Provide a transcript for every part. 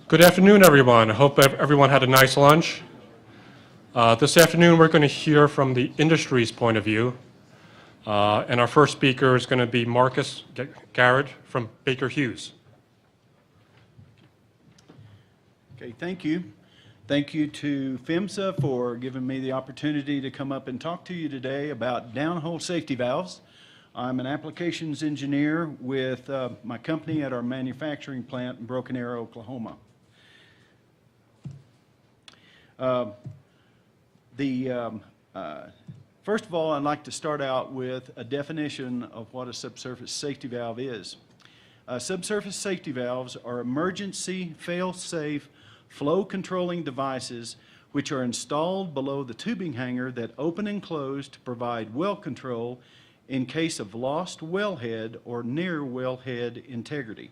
Good afternoon, everyone. I hope everyone had a nice lunch. This afternoon, we're going to hear from the industry's point of view. And our first speaker is going to be Marcus Garrett from Baker Hughes. Okay, thank you. Thank you to PHMSA for giving me the opportunity to come up and talk to you today about downhole safety valves. I'm an applications engineer with my company at our manufacturing plant in Broken Arrow, Oklahoma. First of all, I'd like to start out with a definition of what a subsurface safety valve is. Subsurface safety valves are emergency, fail-safe, flow-controlling devices which are installed below the tubing hanger that open and close to provide well control in case of lost wellhead or near wellhead integrity.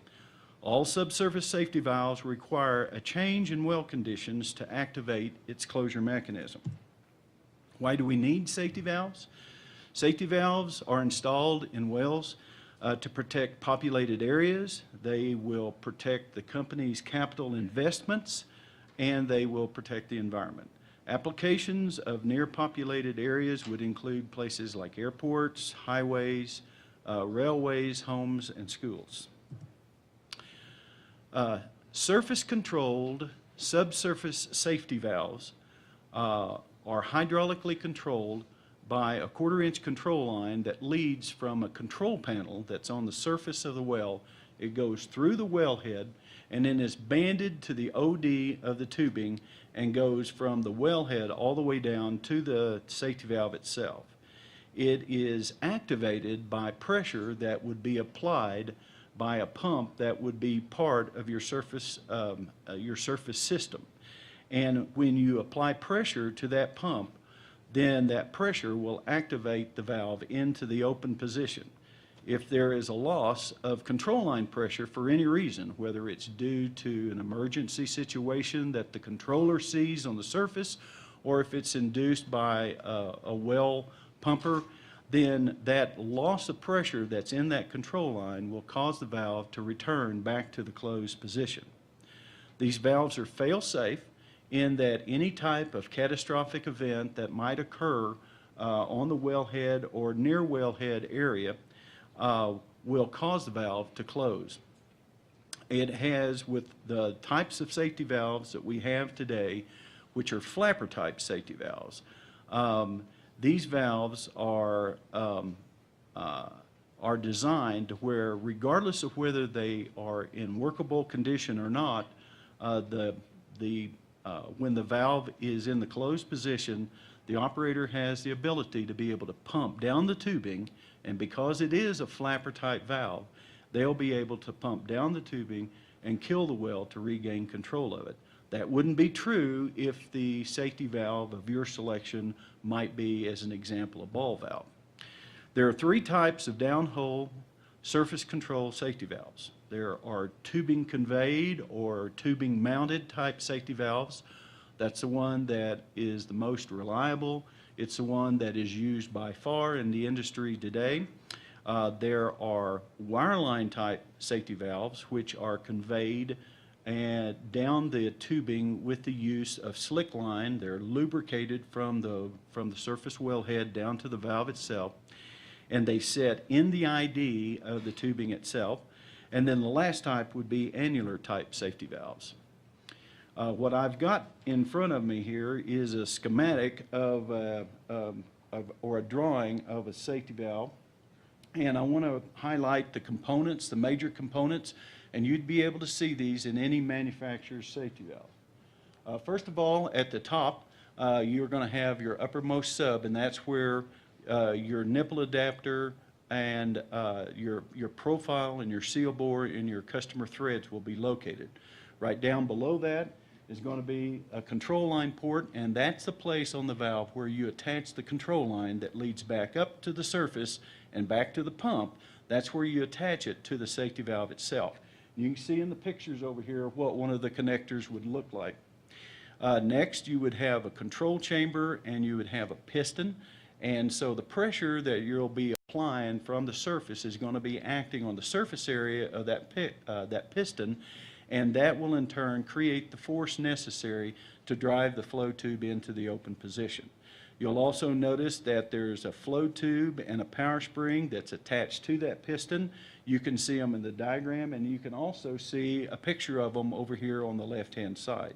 All subsurface safety valves require a change in well conditions to activate its closure mechanism. Why do we need safety valves? Safety valves are installed in wells to protect populated areas. They will protect the company's capital investments, and they will protect the environment. Applications of near populated areas would include places like airports, highways, railways, homes, and schools. Surface-controlled subsurface safety valves are hydraulically controlled by a 1/4-inch control line that leads from a control panel that's on the surface of the well. It goes through the wellhead and then is banded to the OD of the tubing and goes from the wellhead all the way down to the safety valve itself. It is activated by pressure that would be applied by a pump that would be part of your surface system. And when you apply pressure to that pump, then that pressure will activate the valve into the open position. If there is a loss of control line pressure for any reason, whether it's due to an emergency situation that the controller sees on the surface, or if it's induced by a well pumper, then that loss of pressure that's in that control line will cause the valve to return back to the closed position. These valves are fail-safe in that any type of catastrophic event that might occur on the wellhead or near wellhead area will cause the valve to close. It has, with the types of safety valves that we have today, which are flapper type safety valves, these valves are designed to where, regardless of whether they are in workable condition or not, when the valve is in the closed position, the operator has the ability to be able to pump down the tubing, and because it is a flapper type valve, they'll be able to pump down the tubing and kill the well to regain control of it. That wouldn't be true if the safety valve of your selection might be, as an example, a ball valve. There are 3 types of downhole surface control safety valves. There are tubing conveyed or tubing mounted type safety valves. That's the one that is the most reliable. It's the one that is used by far in the industry today. There are wireline type safety valves, which are conveyed and down the tubing with the use of slick line. They're lubricated from the surface wellhead down to the valve itself, and they set in the ID of the tubing itself. And then the last type would be annular type safety valves. What I've got in front of me here is a schematic or a drawing of a safety valve, and I want to highlight the components, the major components, and you'd be able to see these in any manufacturer's safety valve. First of all, at the top, you're going to have your uppermost sub, and that's where your nipple adapter and your profile and your seal bore and your customer threads will be located. Right down below that is going to be a control line port, and that's the place on the valve where you attach the control line that leads back up to the surface and back to the pump. That's where you attach it to the safety valve itself. You can see in the pictures over here what one of the connectors would look like. Next, you would have a control chamber and you would have a piston. And so the pressure that you'll be applying from the surface is going to be acting on the surface area of that piston and that will in turn create the force necessary to drive the flow tube into the open position. You'll also notice that there's a flow tube and a power spring that's attached to that piston. You can see them in the diagram, and you can also see a picture of them over here on the left-hand side.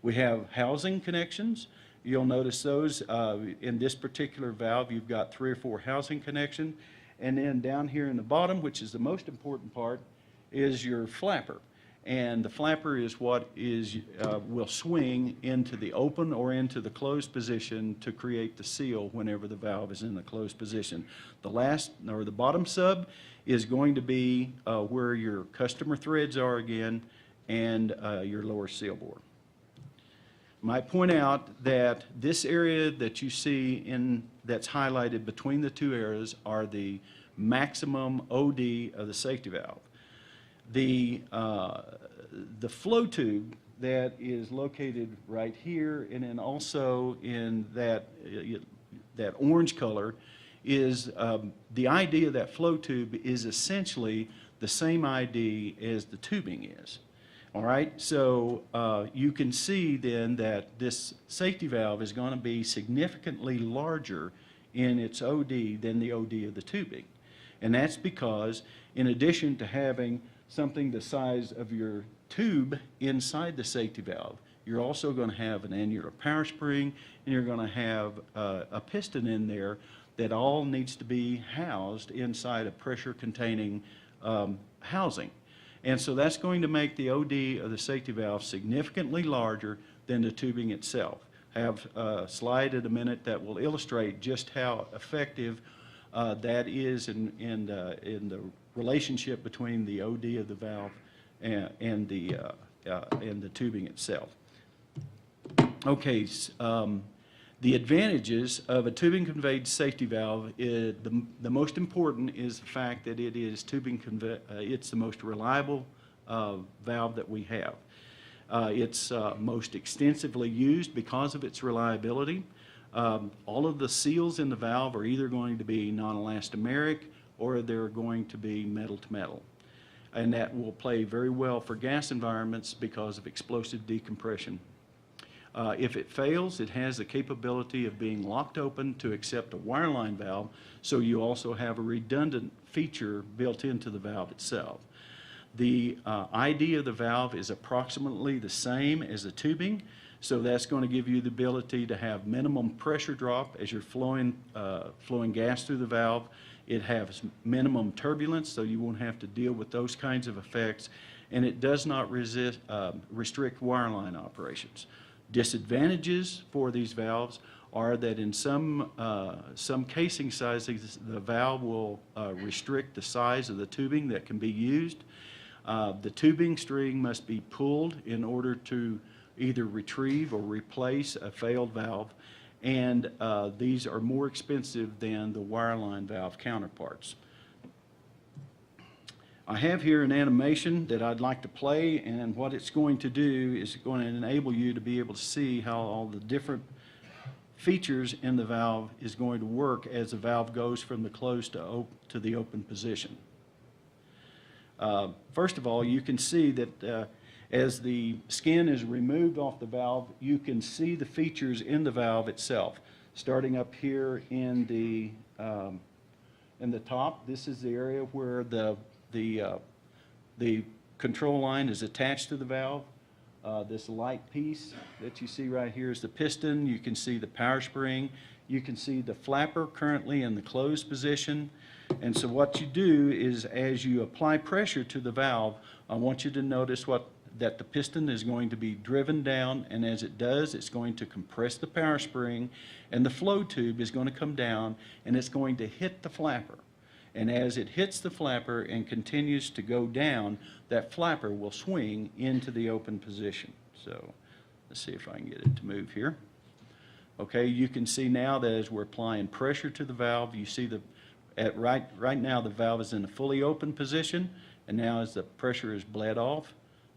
We have housing connections. You'll notice those in this particular valve. You've got 3 or 4 housing connections. And then down here in the bottom, which is the most important part, is your flapper. And the flapper is what will swing into the open or into the closed position to create the seal whenever the valve is in the closed position. The bottom sub is going to be where your customer threads are again, and your lower seal bore. Might point out that this area that you see that's highlighted between the 2 areas are the maximum OD of the safety valve. The flow tube that is located right here, and then also in that orange color, is the ID of that flow tube is essentially the same ID as the tubing is. All right, so you can see then that this safety valve is going to be significantly larger in its OD than the OD of the tubing. And that's because in addition to having something the size of your tube inside the safety valve, you're also going to have an annular power spring, and you're going to have a piston in there that all needs to be housed inside a pressure-containing housing. And so that's going to make the OD of the safety valve significantly larger than the tubing itself. I have a slide in a minute that will illustrate just how effective that is in the relationship between the OD of the valve and the tubing itself. Okay, the advantages of a tubing conveyed safety valve, the most important is the fact that it is it's the most reliable valve that we have. It's most extensively used because of its reliability. All of the seals in the valve are either going to be non-elastomeric or they're going to be metal to metal. And that will play very well for gas environments because of explosive decompression. If it fails, it has the capability of being locked open to accept a wireline valve, so you also have a redundant feature built into the valve itself. The ID of the valve is approximately the same as the tubing, so that's going to give you the ability to have minimum pressure drop as you're flowing gas through the valve. It has minimum turbulence, so you won't have to deal with those kinds of effects, and it does not restrict wireline operations. Disadvantages for these valves are that in some casing sizes, the valve will restrict the size of the tubing that can be used. The tubing string must be pulled in order to either retrieve or replace a failed valve, and these are more expensive than the wireline valve counterparts. I have here an animation that I'd like to play, and what it's going to do is going to enable you to be able to see how all the different features in the valve is going to work as the valve goes from the closed to the open position. First of all, you can see that as the skin is removed off the valve, you can see the features in the valve itself. Starting up here in the top, this is the area where the control line is attached to the valve. This light piece that you see right here is the piston. You can see the power spring. You can see the flapper currently in the closed position. And so what you do is as you apply pressure to the valve, I want you to notice that the piston is going to be driven down, and as it does, it's going to compress the power spring, and the flow tube is going to come down, and it's going to hit the flapper. And as it hits the flapper and continues to go down, that flapper will swing into the open position. So let's see if I can get it to move here. Okay, you can see now that as we're applying pressure to the valve, you see right now the valve is in a fully open position, and now as the pressure is bled off,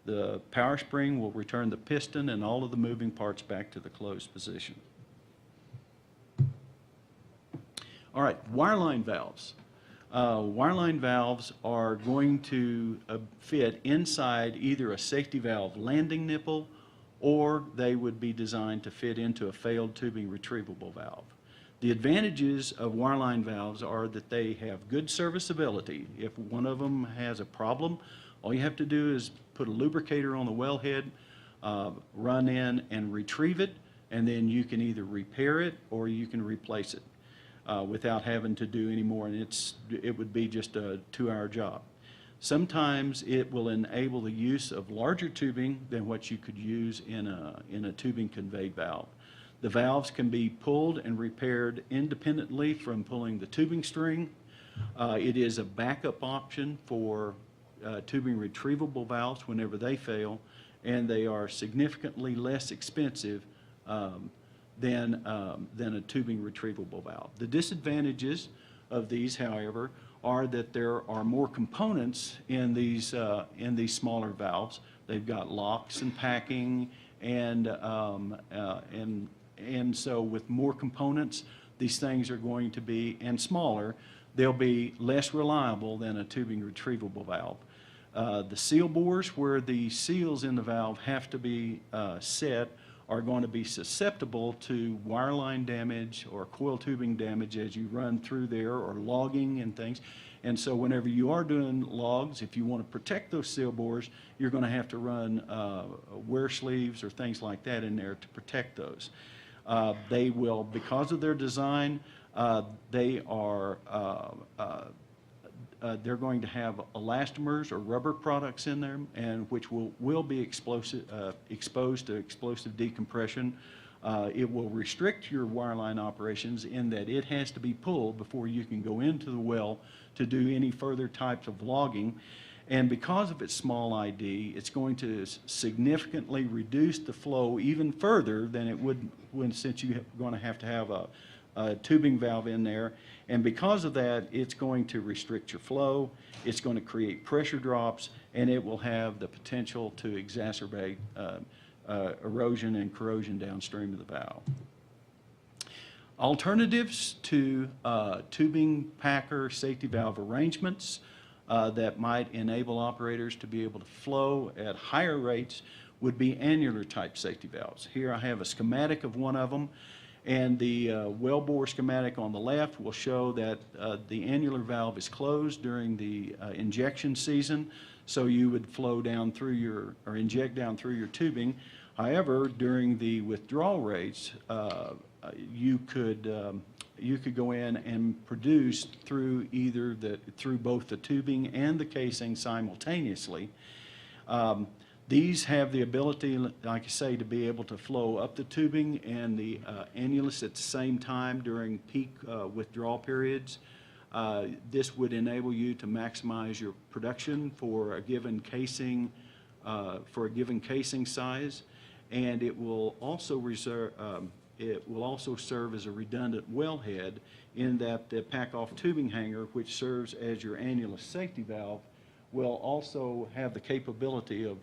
the power spring will return the piston and all of the moving parts back to the closed position. All right, wireline valves. Wireline valves are going to fit inside either a safety valve landing nipple, or they would be designed to fit into a failed tubing retrievable valve. The advantages of wireline valves are that they have good serviceability. If one of them has a problem, all you have to do is put a lubricator on the wellhead, run in and retrieve it, and then you can either repair it or you can replace it without having to do any more, and it would be just a 2-hour job. Sometimes it will enable the use of larger tubing than what you could use in a tubing conveyed valve. The valves can be pulled and repaired independently from pulling the tubing string. It is a backup option for tubing retrievable valves whenever they fail, and they are significantly less expensive than a tubing retrievable valve. The disadvantages of these, however, are that there are more components in these smaller valves. They've got locks and packing, and so with more components, these things are going to be, and smaller, they'll be less reliable than a tubing retrievable valve. The seal bores where the seals in the valve have to be set are going to be susceptible to wireline damage or coil tubing damage as you run through there, or logging and things. And so whenever you are doing logs, if you want to protect those seal bores, you're going to have to run wear sleeves or things like that in there to protect those. They will, because of their design, they're going to have elastomers or rubber products in them, and which will be exposed to explosive decompression. It will restrict your wireline operations in that it has to be pulled before you can go into the well to do any further types of logging. And because of its small ID, it's going to significantly reduce the flow even further than it would since you're going to have a tubing valve in there. And because of that, it's going to restrict your flow, it's going to create pressure drops, and it will have the potential to exacerbate erosion and corrosion downstream of the valve. Alternatives to tubing packer safety valve arrangements that might enable operators to be able to flow at higher rates would be annular type safety valves. Here I have a schematic of one of them, and the wellbore schematic on the left will show that the annular valve is closed during the injection season, so you would flow down through or inject down through your tubing. However, during the withdrawal rates, you could go in and produce through through both the tubing and the casing simultaneously. These have the ability, like I say, to be able to flow up the tubing and the annulus at the same time during peak withdrawal periods. This would enable you to maximize your production for a given casing size, and it will also serve as a redundant wellhead in that the pack-off tubing hanger, which serves as your annulus safety valve, will also have the capability of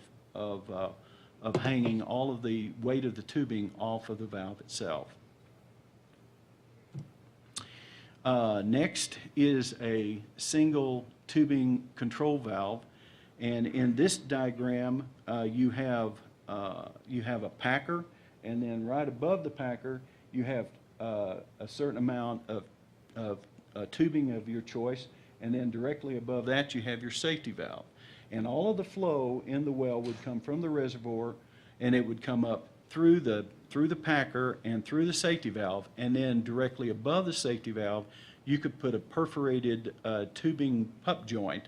hanging all of the weight of the tubing off of the valve itself. Next is a single tubing control valve, and in this diagram you have a packer, and then right above the packer you have a certain amount of tubing of your choice, and then directly above that you have your safety valve. And all of the flow in the well would come from the reservoir, and it would come up through the packer and through the safety valve, and then directly above the safety valve you could put a perforated tubing pup joint,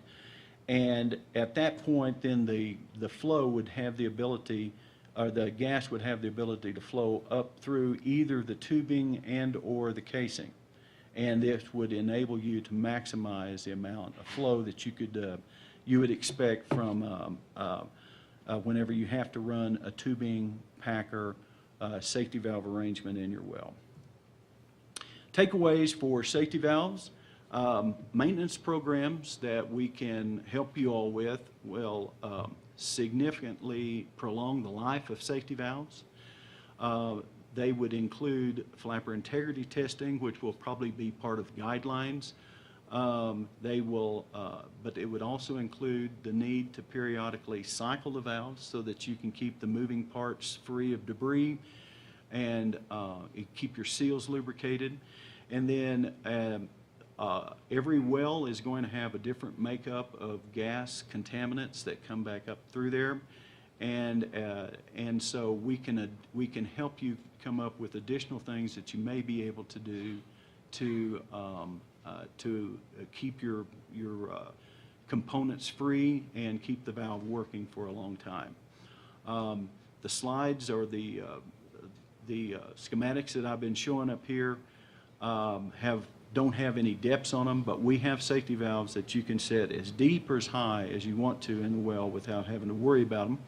and at that point then the flow would have the ability, or the gas would have the ability to flow up through either the tubing and or the casing, and this would enable you to maximize the amount of flow that you would expect from whenever you have to run a tubing packer safety valve arrangement in your well. Takeaways for safety valves: maintenance programs that we can help you all with will significantly prolong the life of safety valves. They would include flapper integrity testing, which will probably be part of guidelines They will, but it would also include the need to periodically cycle the valves so that you can keep the moving parts free of debris and keep your seals lubricated. And then every well is going to have a different makeup of gas contaminants that come back up through there. And so we can help you come up with additional things that you may be able to do to keep your components free and keep the valve working for a long time. The slides or the schematics that I've been showing up here don't have any depths on them, but we have safety valves that you can set as deep or as high as you want to in the well without having to worry about them.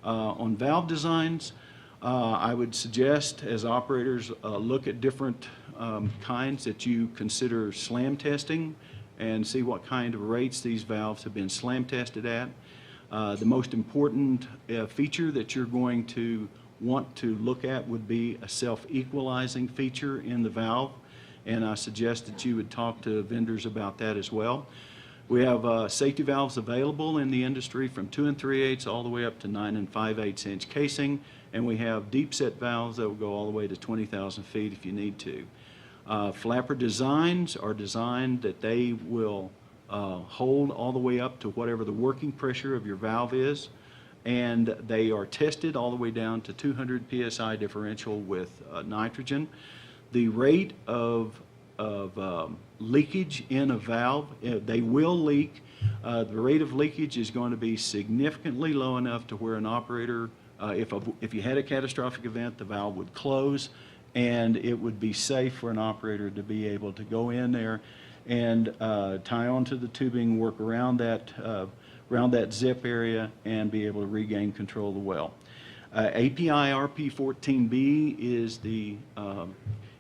On valve designs, I would suggest as operators look at different kinds that you consider slam testing and see what kind of rates these valves have been slam tested at. The most important feature that you're going to want to look at would be a self-equalizing feature in the valve, and I suggest that you would talk to vendors about that as well. We have safety valves available in the industry from 2 3/8 all the way up to 9 5/8 inch casing, and we have deep set valves that will go all the way to 20,000 feet if you need to. Flapper designs are designed that they will hold all the way up to whatever the working pressure of your valve is, and they are tested all the way down to 200 psi differential with nitrogen. The rate of leakage in a valve, they will leak. The rate of leakage is going to be significantly low enough to where an operator, if you had a catastrophic event, the valve would close, and it would be safe for an operator to be able to go in there and tie onto the tubing, work around that zip area, and be able to regain control of the well. API RP14B is the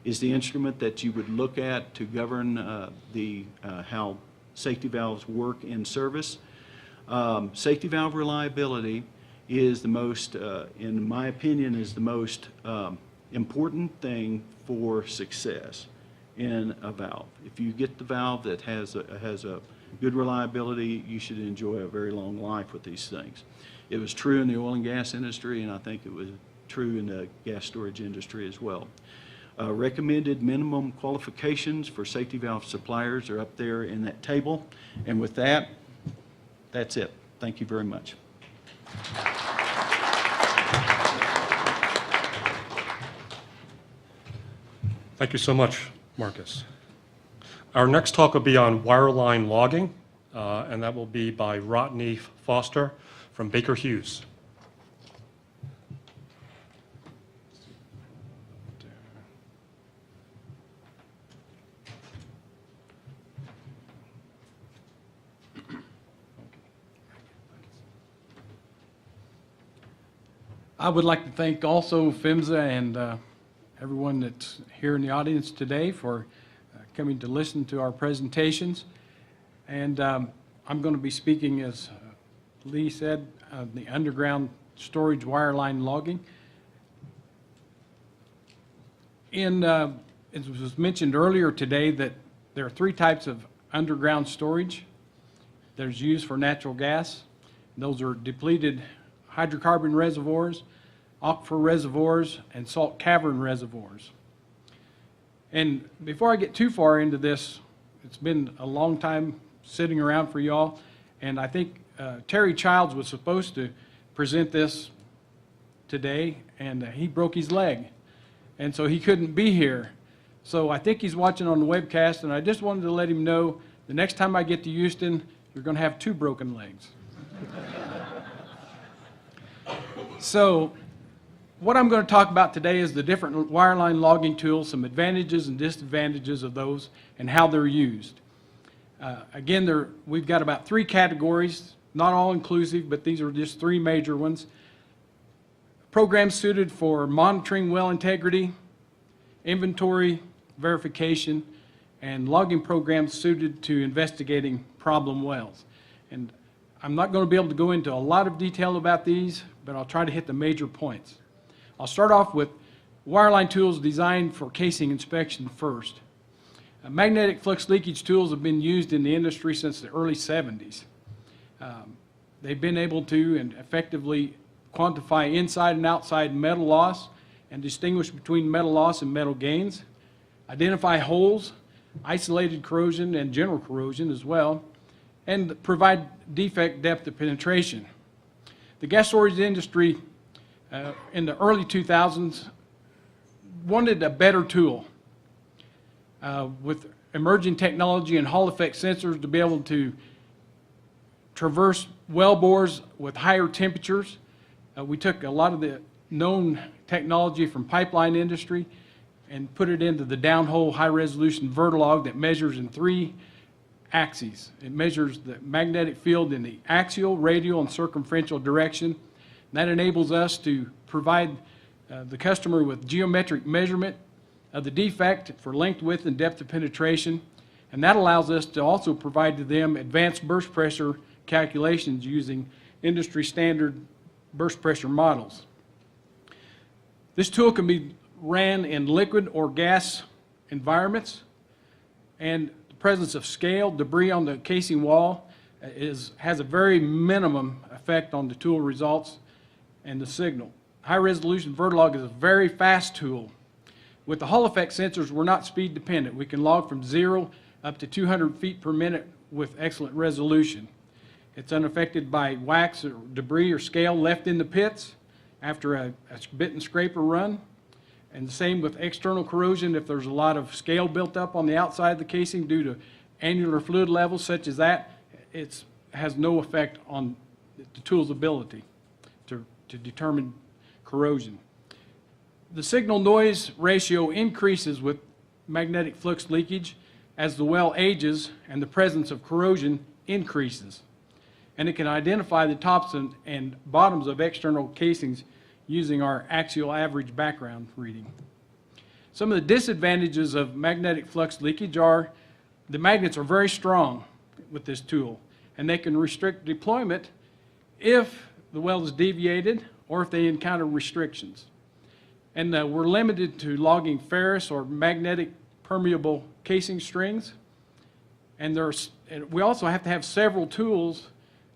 instrument that you would look at to govern how safety valves work in service. Safety valve reliability is the most, in my opinion, is the most important thing for success in a valve. If you get the valve that has a good reliability, you should enjoy a very long life with these things. It was true in the oil and gas industry, and I think it was true in the gas storage industry as well. Recommended minimum qualifications for safety valve suppliers are up there in that table. And with that, that's it. Thank you very much. Thank you so much, Marcus. Our next talk will be on wireline logging, and that will be by Rodney Foster from Baker Hughes. I would like to thank also PHMSA and everyone that's here in the audience today for coming to listen to our presentations. And I'm going to be speaking, as Lee said, the underground storage wireline logging. It was mentioned earlier today that there are 3 types of underground storage. There's used for natural gas. Those are depleted hydrocarbon reservoirs, aquifer reservoirs, and salt cavern reservoirs. And before I get too far into this, it's been a long time sitting around for y'all, and I think Terry Childs was supposed to present this today, and he broke his leg, and so he couldn't be here. So I think he's watching on the webcast, and I just wanted to let him know the next time I get to Houston, you're going to have 2 broken legs. So what I'm going to talk about today is the different wireline logging tools, some advantages and disadvantages of those, and how they're used. Again, we've got about 3 categories, not all inclusive, but these are just 3 major ones. Programs suited for monitoring well integrity, inventory verification, and logging programs suited to investigating problem wells. And I'm not going to be able to go into a lot of detail about these, but I'll try to hit the major points. I'll start off with wireline tools designed for casing inspection first. Magnetic flux leakage tools have been used in the industry since the early 70s. They've been able to and effectively quantify inside and outside metal loss and distinguish between metal loss and metal gains, identify holes, isolated corrosion and general corrosion as well, and provide defect depth of penetration. The gas storage industry in the early 2000s wanted a better tool with emerging technology and Hall effect sensors to be able to traverse well bores with higher temperatures. We took a lot of the known technology from pipeline industry and put it into the downhole high-resolution vertilog that measures in 3 axes. It measures the magnetic field in the axial, radial, and circumferential direction. That enables us to provide the customer with geometric measurement of the defect for length, width, and depth of penetration. And that allows us to also provide to them advanced burst pressure calculations using industry standard burst pressure models. This tool can be ran in liquid or gas environments, and the presence of scale, debris on the casing wall has a very minimum effect on the tool results and the signal. High resolution vertilog is a very fast tool. With the Hall effect sensors, we're not speed dependent. We can log from 0 up to 200 feet per minute with excellent resolution. It's unaffected by wax or debris or scale left in the pits after a bit and scraper run. And the same with external corrosion. If there's a lot of scale built up on the outside of the casing due to annular fluid levels such as that, it has no effect on the tool's ability to determine corrosion. The signal-noise ratio increases with magnetic flux leakage as the well ages and the presence of corrosion increases. And it can identify the tops and bottoms of external casings using our axial average background reading. Some of the disadvantages of magnetic flux leakage are the magnets are very strong with this tool, and they can restrict deployment if the well is deviated or if they encounter restrictions. And we're limited to logging ferrous or magnetic permeable casing strings. And we also have to have several tools,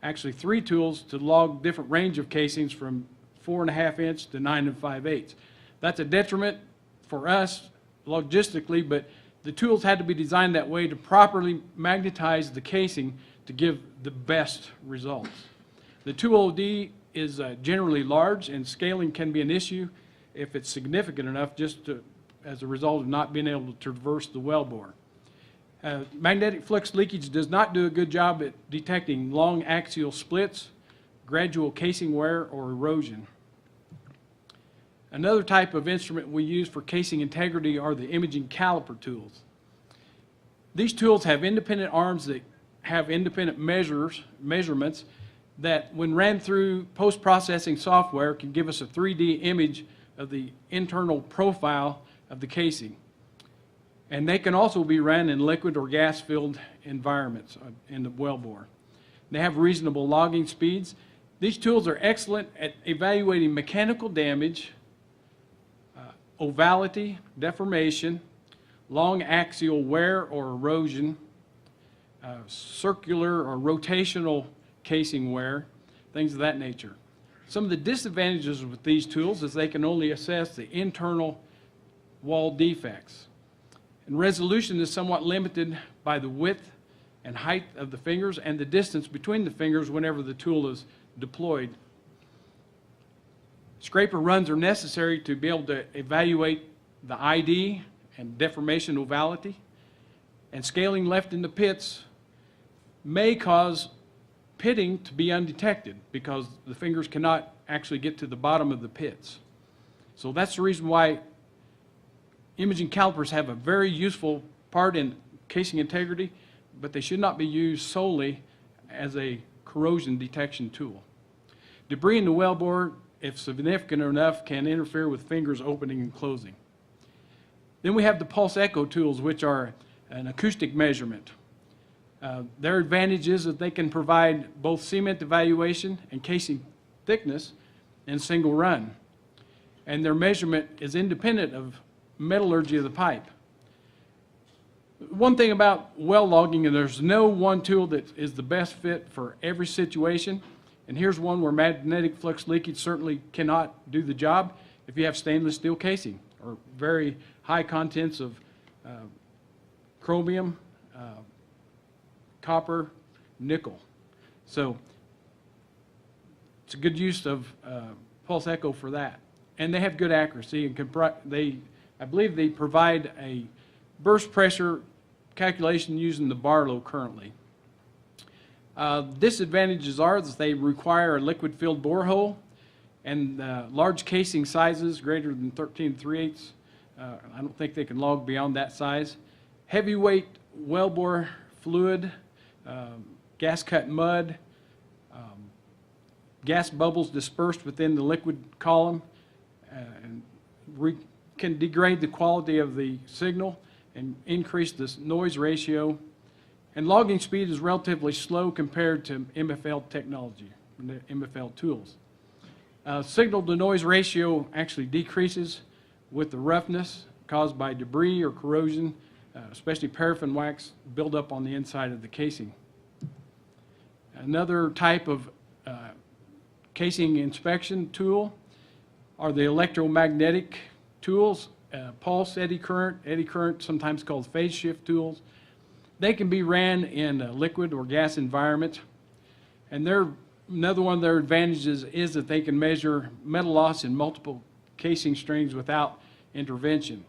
actually 3 tools, to log different range of casings from 4.5 inch to 9 5/8. That's a detriment for us logistically, but the tools had to be designed that way to properly magnetize the casing to give the best results. The 2OD is generally large, and scaling can be an issue if it's significant enough as a result of not being able to traverse the wellbore. Magnetic flux leakage does not do a good job at detecting long axial splits, gradual casing wear, or erosion. Another type of instrument we use for casing integrity are the imaging caliper tools. These tools have independent arms that have independent measurements that, when ran through post-processing software, can give us a 3D image of the internal profile of the casing. And they can also be ran in liquid or gas-filled environments in the wellbore. They have reasonable logging speeds. These tools are excellent at evaluating mechanical damage, ovality, deformation, long axial wear or erosion, circular or rotational casing wear, things of that nature. Some of the disadvantages with these tools is they can only assess the internal wall defects. And resolution is somewhat limited by the width and height of the fingers and the distance between the fingers whenever the tool is deployed. Scraper runs are necessary to be able to evaluate the ID and deformation ovality. And scaling left in the pits may cause pitting to be undetected because the fingers cannot actually get to the bottom of the pits. So that's the reason why imaging calipers have a very useful part in casing integrity, but they should not be used solely as a corrosion detection tool. Debris in the wellbore, if significant enough, can interfere with fingers opening and closing. Then we have the pulse echo tools, which are an acoustic measurement. Their advantage is that they can provide both cement evaluation and casing thickness in single run. And their measurement is independent of metallurgy of the pipe. One thing about well logging, and there's no one tool that is the best fit for every situation. And here's one where magnetic flux leakage certainly cannot do the job if you have stainless steel casing or very high contents of chromium, copper, nickel. So it's a good use of pulse echo for that. And they have good accuracy and I believe they provide a burst pressure calculation using the Barlow currently. Disadvantages are that they require a liquid filled borehole and large casing sizes greater than 13 3/8. I don't think they can log beyond that size. Heavyweight wellbore fluid, gas cut mud, gas bubbles dispersed within the liquid column and can degrade the quality of the signal and increase the noise ratio. And logging speed is relatively slow compared to MFL technology, MFL tools. Signal to noise ratio actually decreases with the roughness caused by debris or corrosion, especially paraffin wax buildup on the inside of the casing. Another type of casing inspection tool are the electromagnetic tools, pulse, eddy current, sometimes called phase shift tools. They can be ran in a liquid or gas environment, and another one of their advantages is that they can measure metal loss in multiple casing strings without intervention,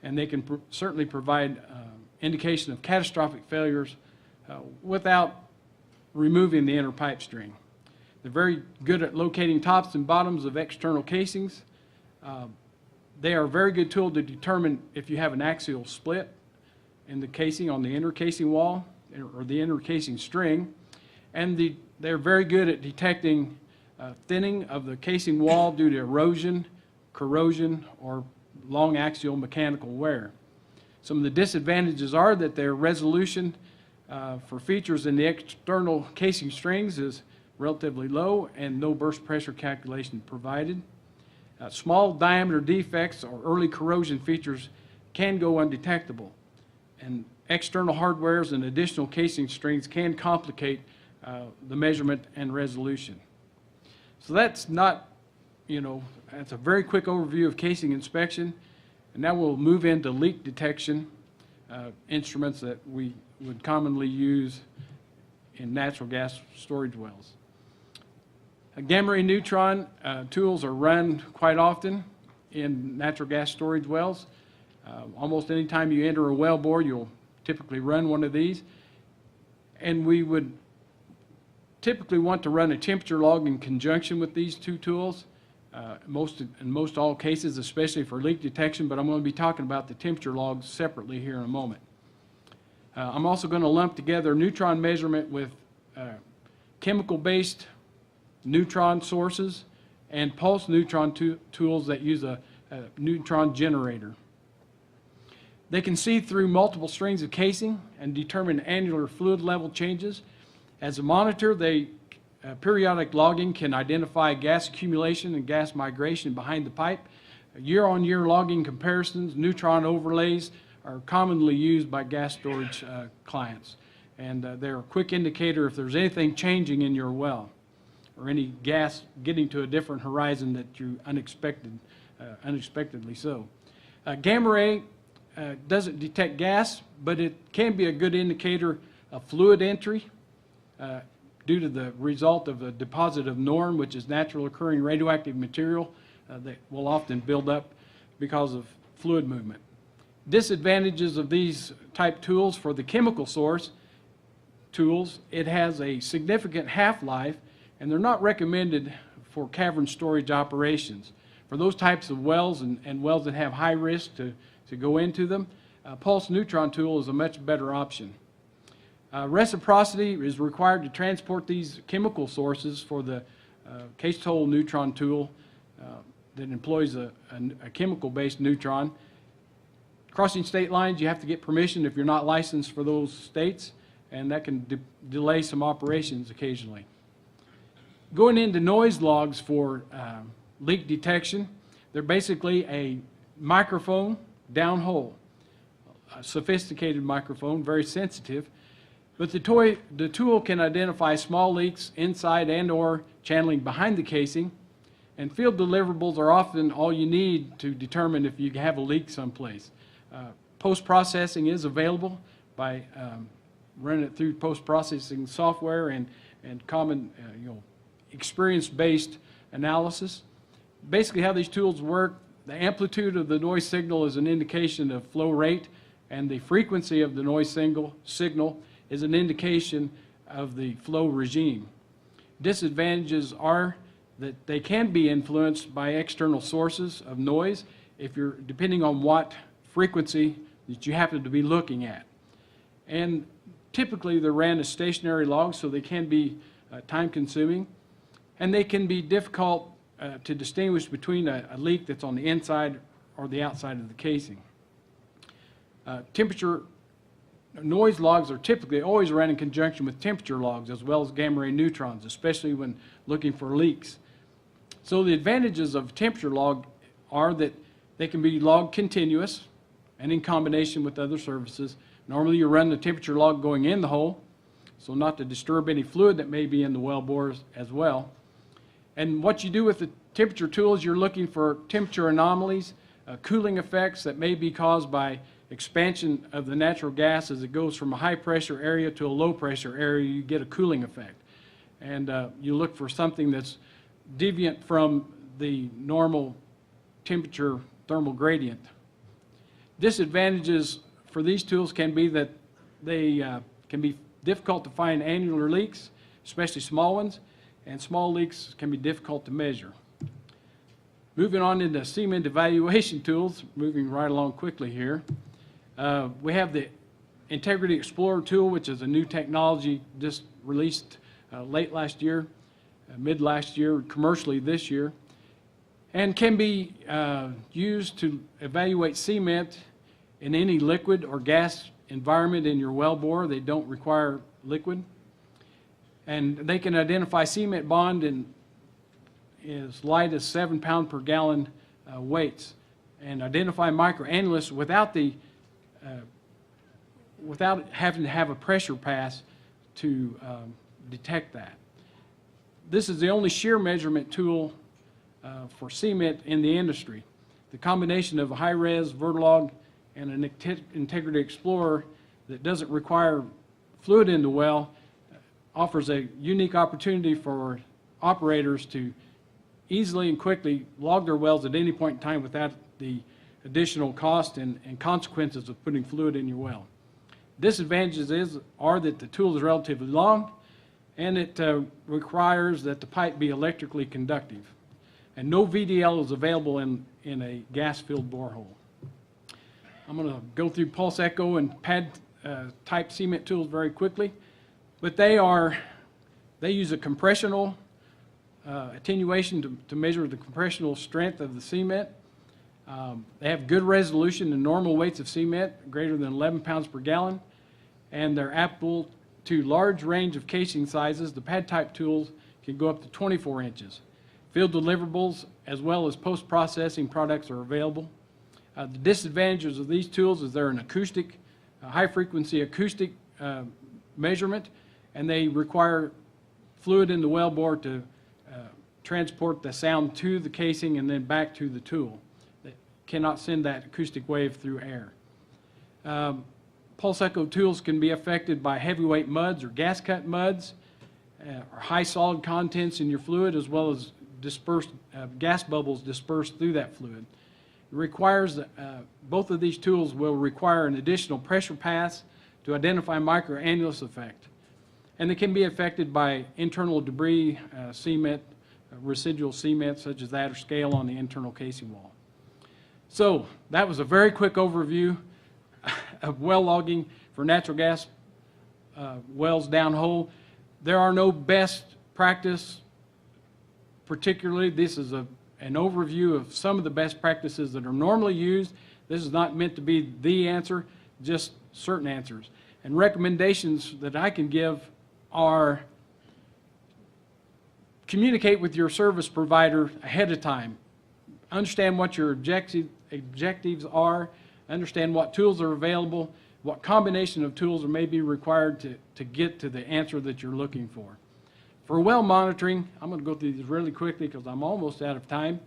and they can certainly provide indication of catastrophic failures without removing the inner pipe string. They're very good at locating tops and bottoms of external casings. They are a very good tool to determine if you have an axial split in the casing on the inner casing wall or the inner casing string. And they're very good at detecting thinning of the casing wall due to erosion, corrosion, or long axial mechanical wear. Some of the disadvantages are that their resolution for features in the external casing strings is relatively low and no burst pressure calculation provided. Small diameter defects or early corrosion features can go undetectable, and external hardwares and additional casing strings can complicate the measurement and resolution. So that's not, that's a very quick overview of casing inspection. And now we'll move into leak detection instruments that we would commonly use in natural gas storage wells. Gamma ray neutron tools are run quite often in natural gas storage wells. Almost any time you enter a well bore, you'll typically run one of these. And we would typically want to run a temperature log in conjunction with these two tools, in most all cases, especially for leak detection, but I'm going to be talking about the temperature logs separately here in a moment. I'm also going to lump together neutron measurement with chemical-based neutron sources and pulse neutron tools that use a neutron generator. They can see through multiple strings of casing and determine annular fluid level changes. As a monitor, periodic logging can identify gas accumulation and gas migration behind the pipe. Year-on-year logging comparisons, neutron overlays are commonly used by gas storage clients. And they're a quick indicator if there's anything changing in your well or any gas getting to a different horizon that you unexpectedly so. Gamma ray doesn't detect gas, but it can be a good indicator of fluid entry due to the result of a deposit of norm, which is natural occurring radioactive material that will often build up because of fluid movement. Disadvantages of these type tools for the chemical source tools, it has a significant half-life, and they're not recommended for cavern storage operations. For those types of wells and wells that have high risk to go into them, a pulse neutron tool is a much better option. Reciprocity is required to transport these chemical sources for the cased hole neutron tool that employs a chemical-based neutron. Crossing state lines, you have to get permission if you're not licensed for those states, and that can delay some operations occasionally. Going into noise logs for leak detection, they're basically a microphone downhole. sophisticated microphone, very sensitive. But the tool can identify small leaks inside and or channeling behind the casing. And field deliverables are often all you need to determine if you have a leak someplace. Post-processing is available by running it through post-processing software and common experience-based analysis. Basically how these tools work, the amplitude of the noise signal is an indication of flow rate, and the frequency of the noise signal is an indication of the flow regime. Disadvantages are that they can be influenced by external sources of noise depending on what frequency that you happen to be looking at. And typically they're ran as stationary logs, so they can be time consuming, and they can be difficult to distinguish between a leak that's on the inside or the outside of the casing. Noise logs are typically always run in conjunction with temperature logs as well as gamma ray neutrons, especially when looking for leaks. So the advantages of temperature log are that they can be logged continuous and in combination with other services. Normally you run the temperature log going in the hole, so not to disturb any fluid that may be in the well bores as well. And what you do with the temperature tool is you're looking for temperature anomalies, cooling effects that may be caused by expansion of the natural gas as it goes from a high pressure area to a low pressure area. You get a cooling effect. And you look for something that's deviant from the normal temperature thermal gradient. Disadvantages for these tools can be that they can be difficult to find annular leaks, especially small ones, and small leaks can be difficult to measure. Moving on into cement evaluation tools, moving right along quickly here. We have the Integrity Explorer tool, which is a new technology just released late last year, mid last year, commercially this year, and can be used to evaluate cement in any liquid or gas environment in your well bore. They don't require liquid. And they can identify cement bond in as light as 7 pound per gallon weights, and identify microannulus without having to have a pressure pass to detect that. This is the only shear measurement tool for cement in the industry. The combination of a high-res Vertilog and an Integrity Explorer that doesn't require fluid in the well offers a unique opportunity for operators to easily and quickly log their wells at any point in time without the additional cost and consequences of putting fluid in your well. Disadvantages are that the tool is relatively long, and it requires that the pipe be electrically conductive. And no VDL is available in a gas-filled borehole. I'm going to go through pulse echo and pad type cement tools very quickly, but they use a compressional attenuation to measure the compressional strength of the cement. They have good resolution and normal weights of cement, greater than 11 pounds per gallon, and they're applicable to large range of casing sizes. The pad type tools can go up to 24 inches. Field deliverables as well as post-processing products are available. The disadvantages of these tools is they're an acoustic, high-frequency acoustic measurement, and they require fluid in the well bore to transport the sound to the casing and then back to the tool. They cannot send that acoustic wave through air. Pulse echo tools can be affected by heavyweight muds or gas cut muds, or high solid contents in your fluid, as well as dispersed gas bubbles dispersed through that fluid. It requires both of these tools will require an additional pressure pass to identify microannulus effect, and they can be affected by internal debris, cement, residual cement such as that, or scale on the internal casing wall. So that was a very quick overview of well logging for natural gas wells downhole. There are no best practice. Particularly, this is an overview of some of the best practices that are normally used. This is not meant to be the answer, just certain answers. And recommendations that I can give are communicate with your service provider ahead of time. Understand what your objectives are. understand what tools are available, what combination of tools may be required to get to the answer that you're looking for. For well monitoring, I'm going to go through these really quickly because I'm almost out of time.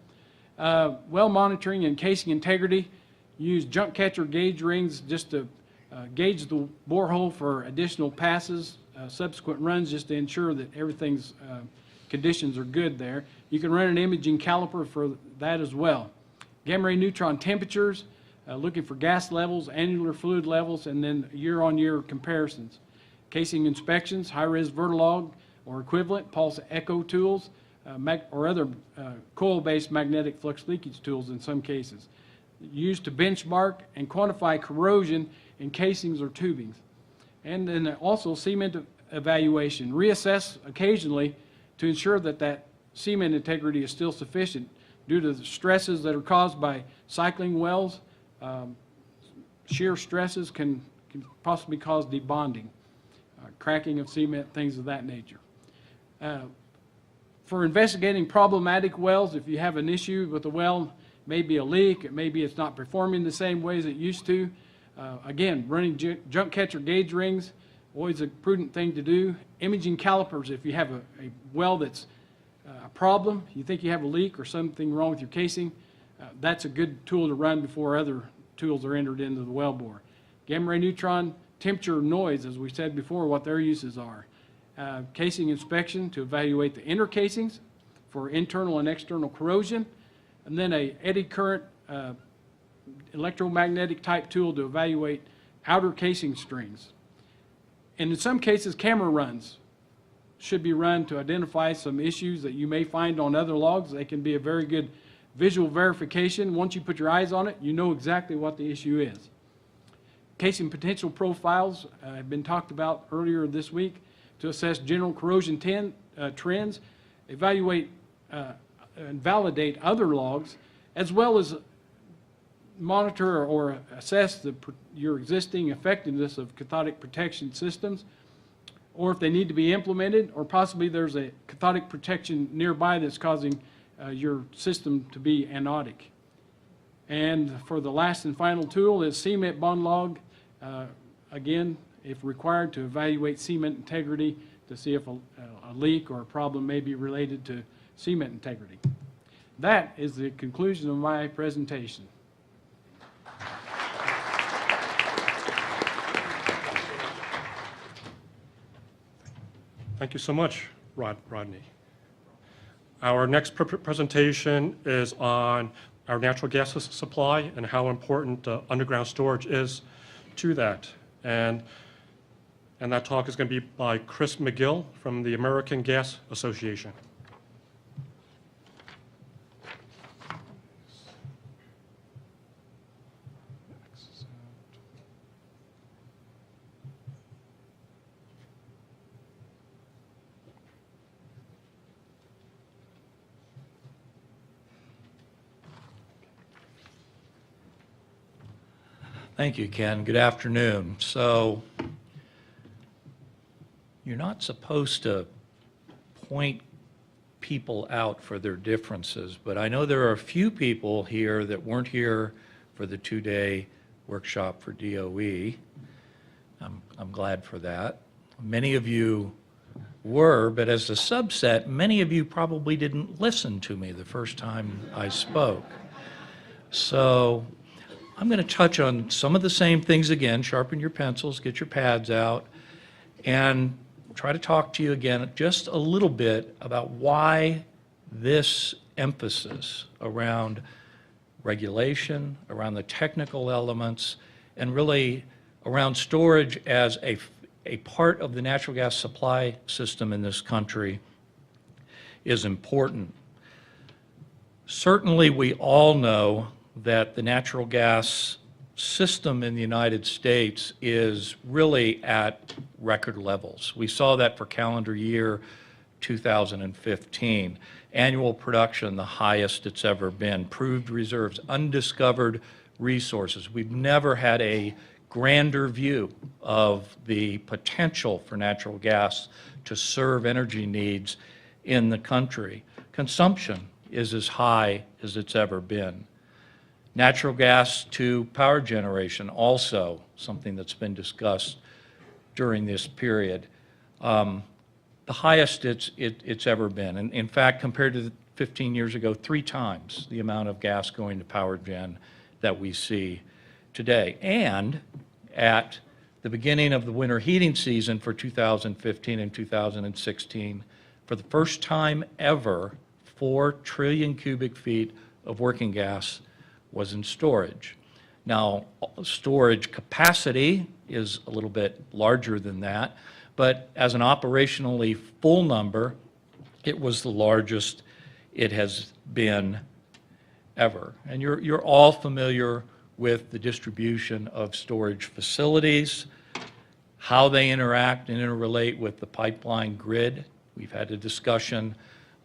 Well monitoring and casing integrity, use junk catcher gauge rings just to gauge the borehole for additional passes, subsequent runs, just to ensure that everything's conditions are good there. You can run an imaging caliper for that as well. Gamma ray neutron temperatures, looking for gas levels, annular fluid levels, and then year-on-year comparisons. Casing inspections, high-res Vertilog or equivalent, pulse echo tools, or other coil-based magnetic flux leakage tools in some cases. Used to benchmark and quantify corrosion in casings or tubings. And then also cement evaluation. Reassess occasionally to ensure that that cement integrity is still sufficient due to the stresses that are caused by cycling wells. Shear stresses can possibly cause debonding, cracking of cement, things of that nature. For investigating problematic wells, if you have an issue with the well, maybe a leak, maybe it's not performing the same way as it used to. Again, running junk catcher gauge rings, always a prudent thing to do. Imaging calipers, if you have a well that's a problem, you think you have a leak or something wrong with your casing, that's a good tool to run before other tools are entered into the well bore. Gamma ray neutron temperature noise, as we said before, what their uses are. Casing inspection to evaluate the inner casings for internal and external corrosion, and then a eddy current electromagnetic type tool to evaluate outer casing strings. And in some cases, camera runs should be run to identify some issues that you may find on other logs. They can be a very good visual verification. Once you put your eyes on it, you know exactly what the issue is. Casing potential profiles have been talked about earlier this week to assess general corrosion trends, evaluate and validate other logs, as well as monitor or assess your existing effectiveness of cathodic protection systems, or if they need to be implemented, or possibly there's a cathodic protection nearby that's causing your system to be anodic. And for the last and final tool is cement bond log. Again, if required, to evaluate cement integrity to see if a leak or a problem may be related to cement integrity. That is the conclusion of my presentation. Thank you so much, Rodney. Our next presentation is on our natural gas supply and how important underground storage is to that. And that talk is going to be by Chris McGill from the American Gas Association. Thank you, Ken. Good afternoon. So you're not supposed to point people out for their differences, but I know there are a few people here that weren't here for the two-day workshop for DOE. I'm glad for that. Many of you were, but as a subset, many of you probably didn't listen to me the first time I spoke. So I'm going to touch on some of the same things again, sharpen your pencils, get your pads out, and try to talk to you again just a little bit about why this emphasis around regulation, around the technical elements, and really around storage as a part of the natural gas supply system in this country is important. Certainly, we all know that the natural gas system in the United States is really at record levels. We saw that for calendar year 2015. Annual production, the highest it's ever been. Proved reserves, undiscovered resources. We've never had a grander view of the potential for natural gas to serve energy needs in the country. Consumption is as high as it's ever been. Natural gas to power generation, also something that's been discussed during this period. The highest it's ever been. And in fact, compared to 15 years ago, 3 times the amount of gas going to power gen that we see today. And at the beginning of the winter heating season for 2015 and 2016, for the first time ever, 4 trillion cubic feet of working gas was in storage. Now, storage capacity is a little bit larger than that, but as an operationally full number, it was the largest it has been ever. And you're all familiar with the distribution of storage facilities, how they interact and interrelate with the pipeline grid. We've had a discussion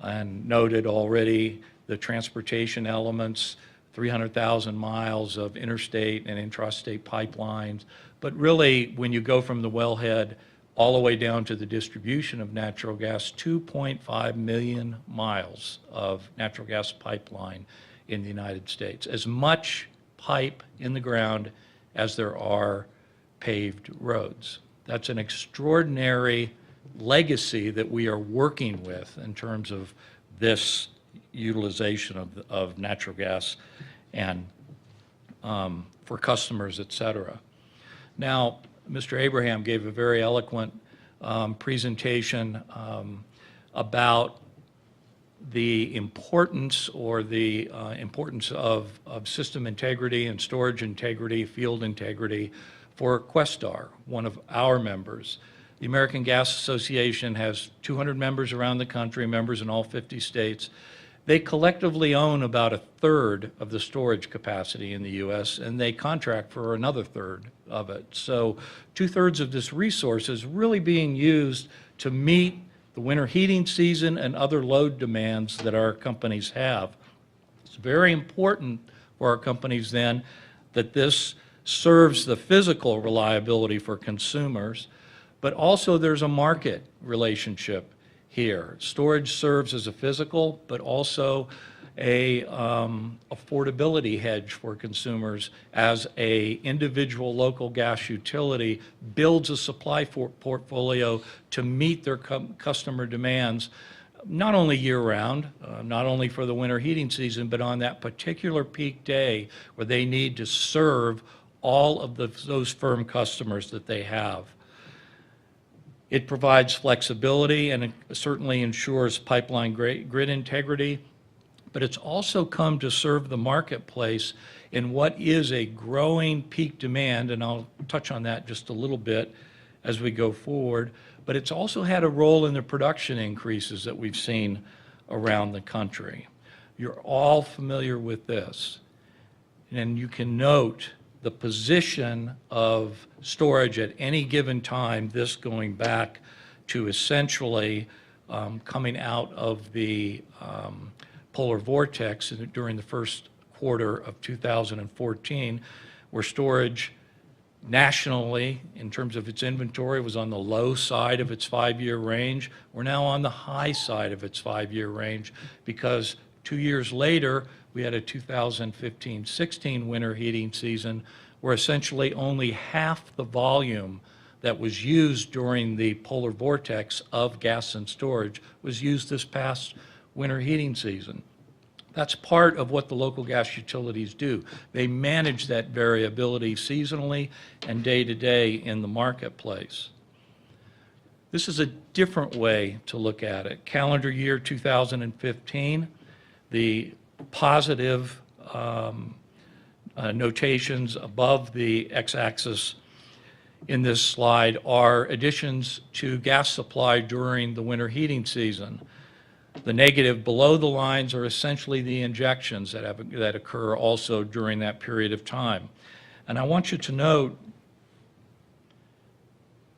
and noted already the transportation elements, 300,000 miles of interstate and intrastate pipelines. But really, when you go from the wellhead all the way down to the distribution of natural gas, 2.5 million miles of natural gas pipeline in the United States. As much pipe in the ground as there are paved roads. That's an extraordinary legacy that we are working with in terms of this utilization of natural gas and for customers, et cetera. Now, Mr. Abraham gave a very eloquent presentation about the importance or the importance of system integrity and storage integrity, field integrity for Questar, one of our members. The American Gas Association has 200 members around the country, members in all 50 states. They collectively own about 1/3 of the storage capacity in the U.S., and they contract for another 1/3 of it. So 2/3 of this resource is really being used to meet the winter heating season and other load demands that our companies have. It's very important for our companies then that this serves the physical reliability for consumers, but also there's a market relationship here. Storage serves as a physical, but also a affordability hedge for consumers as a individual local gas utility builds a supply portfolio to meet their customer demands, not only year-round, not only for the winter heating season, but on that particular peak day where they need to serve all of those firm customers that they have. It provides flexibility and it certainly ensures pipeline grid integrity, but it's also come to serve the marketplace in what is a growing peak demand, and I'll touch on that just a little bit as we go forward, but it's also had a role in the production increases that we've seen around the country. You're all familiar with this, and you can note the position of storage at any given time, this going back to essentially coming out of the polar vortex during the first quarter of 2014, where storage nationally, in terms of its inventory, was on the low side of its 5-year range. We're now on the high side of its 5-year range because 2 years later, we had a 2015-16 winter heating season where essentially only half the volume that was used during the polar vortex of gas and storage was used this past winter heating season. That's part of what the local gas utilities do. They manage that variability seasonally and day to day in the marketplace. This is a different way to look at it. Calendar year 2015, the positive notations above the x-axis in this slide are additions to gas supply during the winter heating season. The negative below the lines are essentially the injections that occur also during that period of time. And I want you to note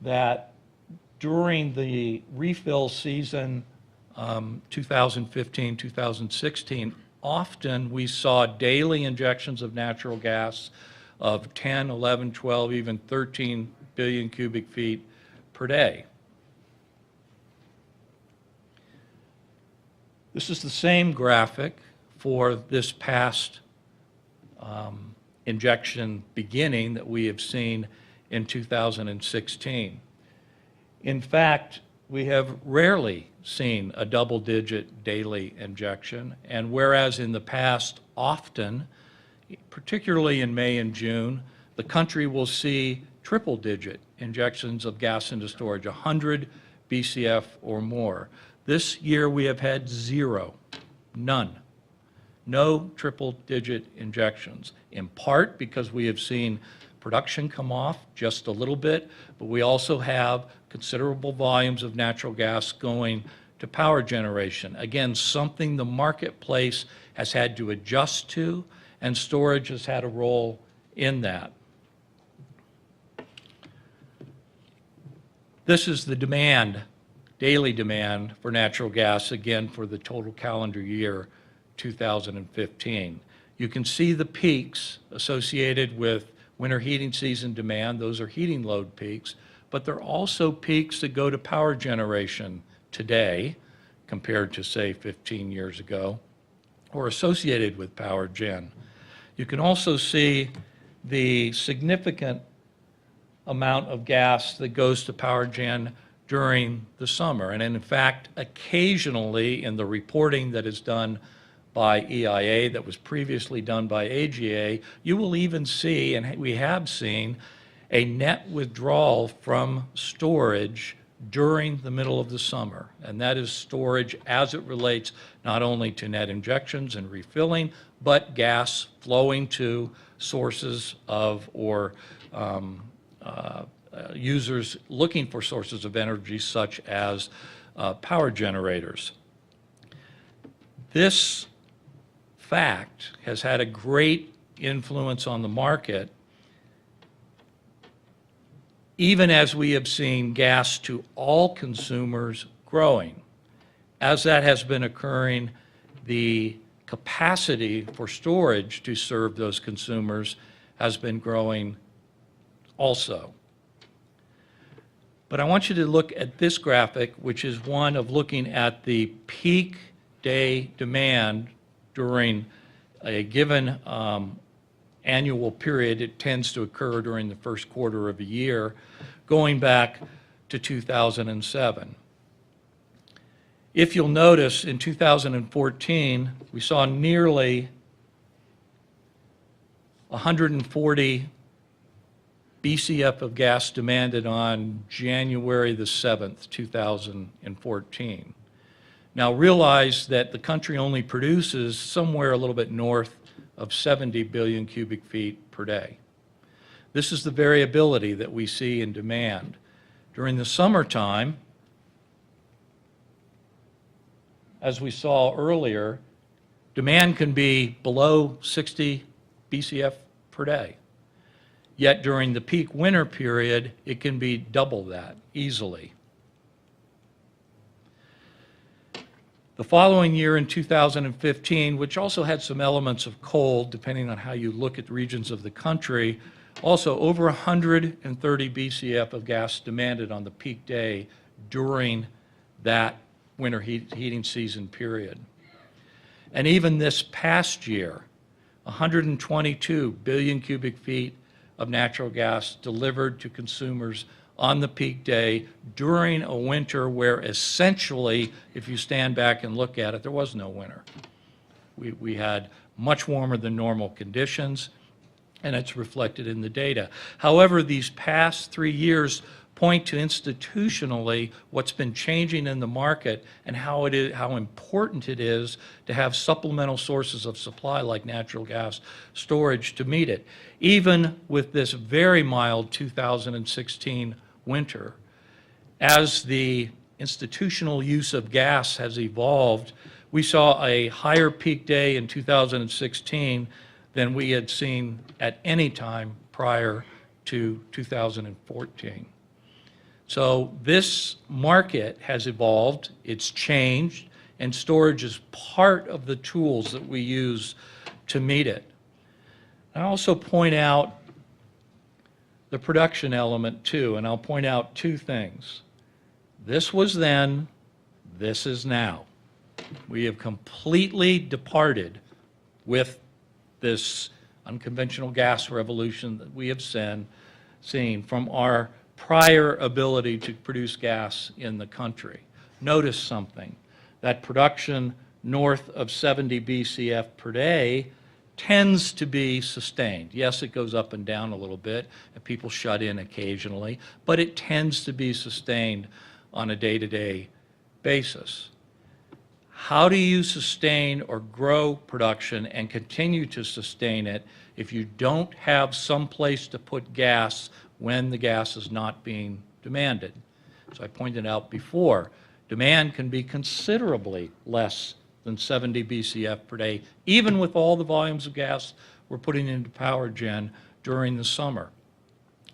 that during the refill season 2015-2016, often we saw daily injections of natural gas of 10, 11, 12, even 13 billion cubic feet per day. This is the same graphic for this past injection beginning that we have seen in 2016. In fact, we have rarely seen a double-digit daily injection, and whereas in the past often, particularly in May and June, the country will see triple-digit injections of gas into storage, 100 BCF or more. This year we have had zero, none. No triple-digit injections, in part because we have seen production come off just a little bit, but we also have considerable volumes of natural gas going to power generation. Again, something the marketplace has had to adjust to, and storage has had a role in that. This is the demand, daily demand for natural gas, again, for the total calendar year 2015. You can see the peaks associated with winter heating season demand. Those are heating load peaks, but there are also peaks that go to power generation today compared to, say, 15 years ago, or associated with power gen. You can also see the significant amount of gas that goes to power gen during the summer. And in fact, occasionally in the reporting that is done by EIA that was previously done by AGA, you will even see, and we have seen, a net withdrawal from storage during the middle of the summer. And that is storage as it relates not only to net injections and refilling, but gas flowing to sources of, or users looking for sources of energy such as power generators. This fact has had a great influence on the market, even as we have seen gas to all consumers growing. As that has been occurring, the capacity for storage to serve those consumers has been growing also. But I want you to look at this graphic, which is one of looking at the peak day demand during a given annual period. It tends to occur during the first quarter of a year, going back to 2007. If you'll notice, in 2014, we saw nearly 140 BCF of gas demanded on January the 7th, 2014. Now realize that the country only produces somewhere a little bit north of 70 billion cubic feet per day. This is the variability that we see in demand. During the summertime, as we saw earlier, demand can be below 60 BCF per day. Yet during the peak winter period, it can be double that easily. The following year in 2015, which also had some elements of cold, depending on how you look at regions of the country, also over 130 BCF of gas demanded on the peak day during that winter heating season period. And even this past year, 122 billion cubic feet of natural gas delivered to consumers on the peak day during a winter where essentially, if you stand back and look at it, there was no winter. We had much warmer than normal conditions, and it's reflected in the data. However, these past 3 years point to institutionally what's been changing in the market and how important it is to have supplemental sources of supply like natural gas storage to meet it. Even with this very mild 2016 winter, as the institutional use of gas has evolved, we saw a higher peak day in 2016 than we had seen at any time prior to 2014. So this market has evolved, it's changed, and storage is part of the tools that we use to meet it. I also point out the production element too, and I'll point out two things. This was then, this is now. We have completely departed with this unconventional gas revolution that we have seen from our prior ability to produce gas in the country. Notice something, that production north of 70 BCF per day tends to be sustained. Yes, it goes up and down a little bit, and people shut in occasionally, but it tends to be sustained on a day-to-day basis. How do you sustain or grow production and continue to sustain it if you don't have some place to put gas when the gas is not being demanded? So I pointed out before, demand can be considerably less than 70 BCF per day, even with all the volumes of gas we're putting into power gen during the summer.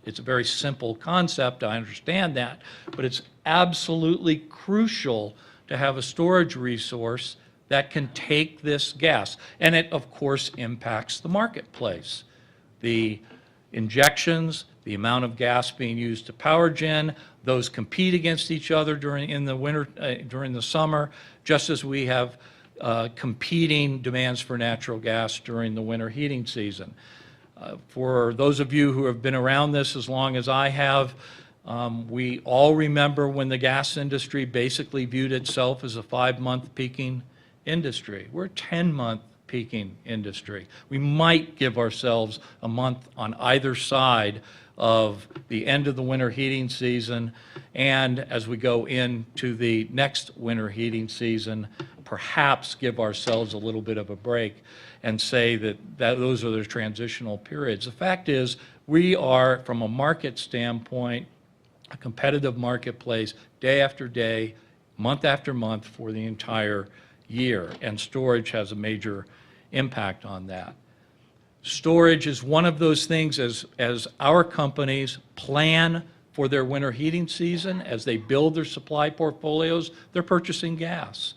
It's a very simple concept, I understand that, but it's absolutely crucial to have a storage resource that can take this gas. And it, of course, impacts the marketplace. The injections, the amount of gas being used to power gen, those compete against each other during the summer, just as we have competing demands for natural gas during the winter heating season. For those of you who have been around this as long as I have, we all remember when the gas industry basically viewed itself as a 5-month peaking industry. We're a 10-month peaking industry. We might give ourselves a month on either side of the end of the winter heating season, and as we go into the next winter heating season, perhaps give ourselves a little bit of a break and say that those are the transitional periods. The fact is, we are, from a market standpoint, a competitive marketplace day after day, month after month for the entire year, and storage has a major impact on that. Storage is one of those things as our companies plan for their winter heating season, as they build their supply portfolios, they're purchasing gas.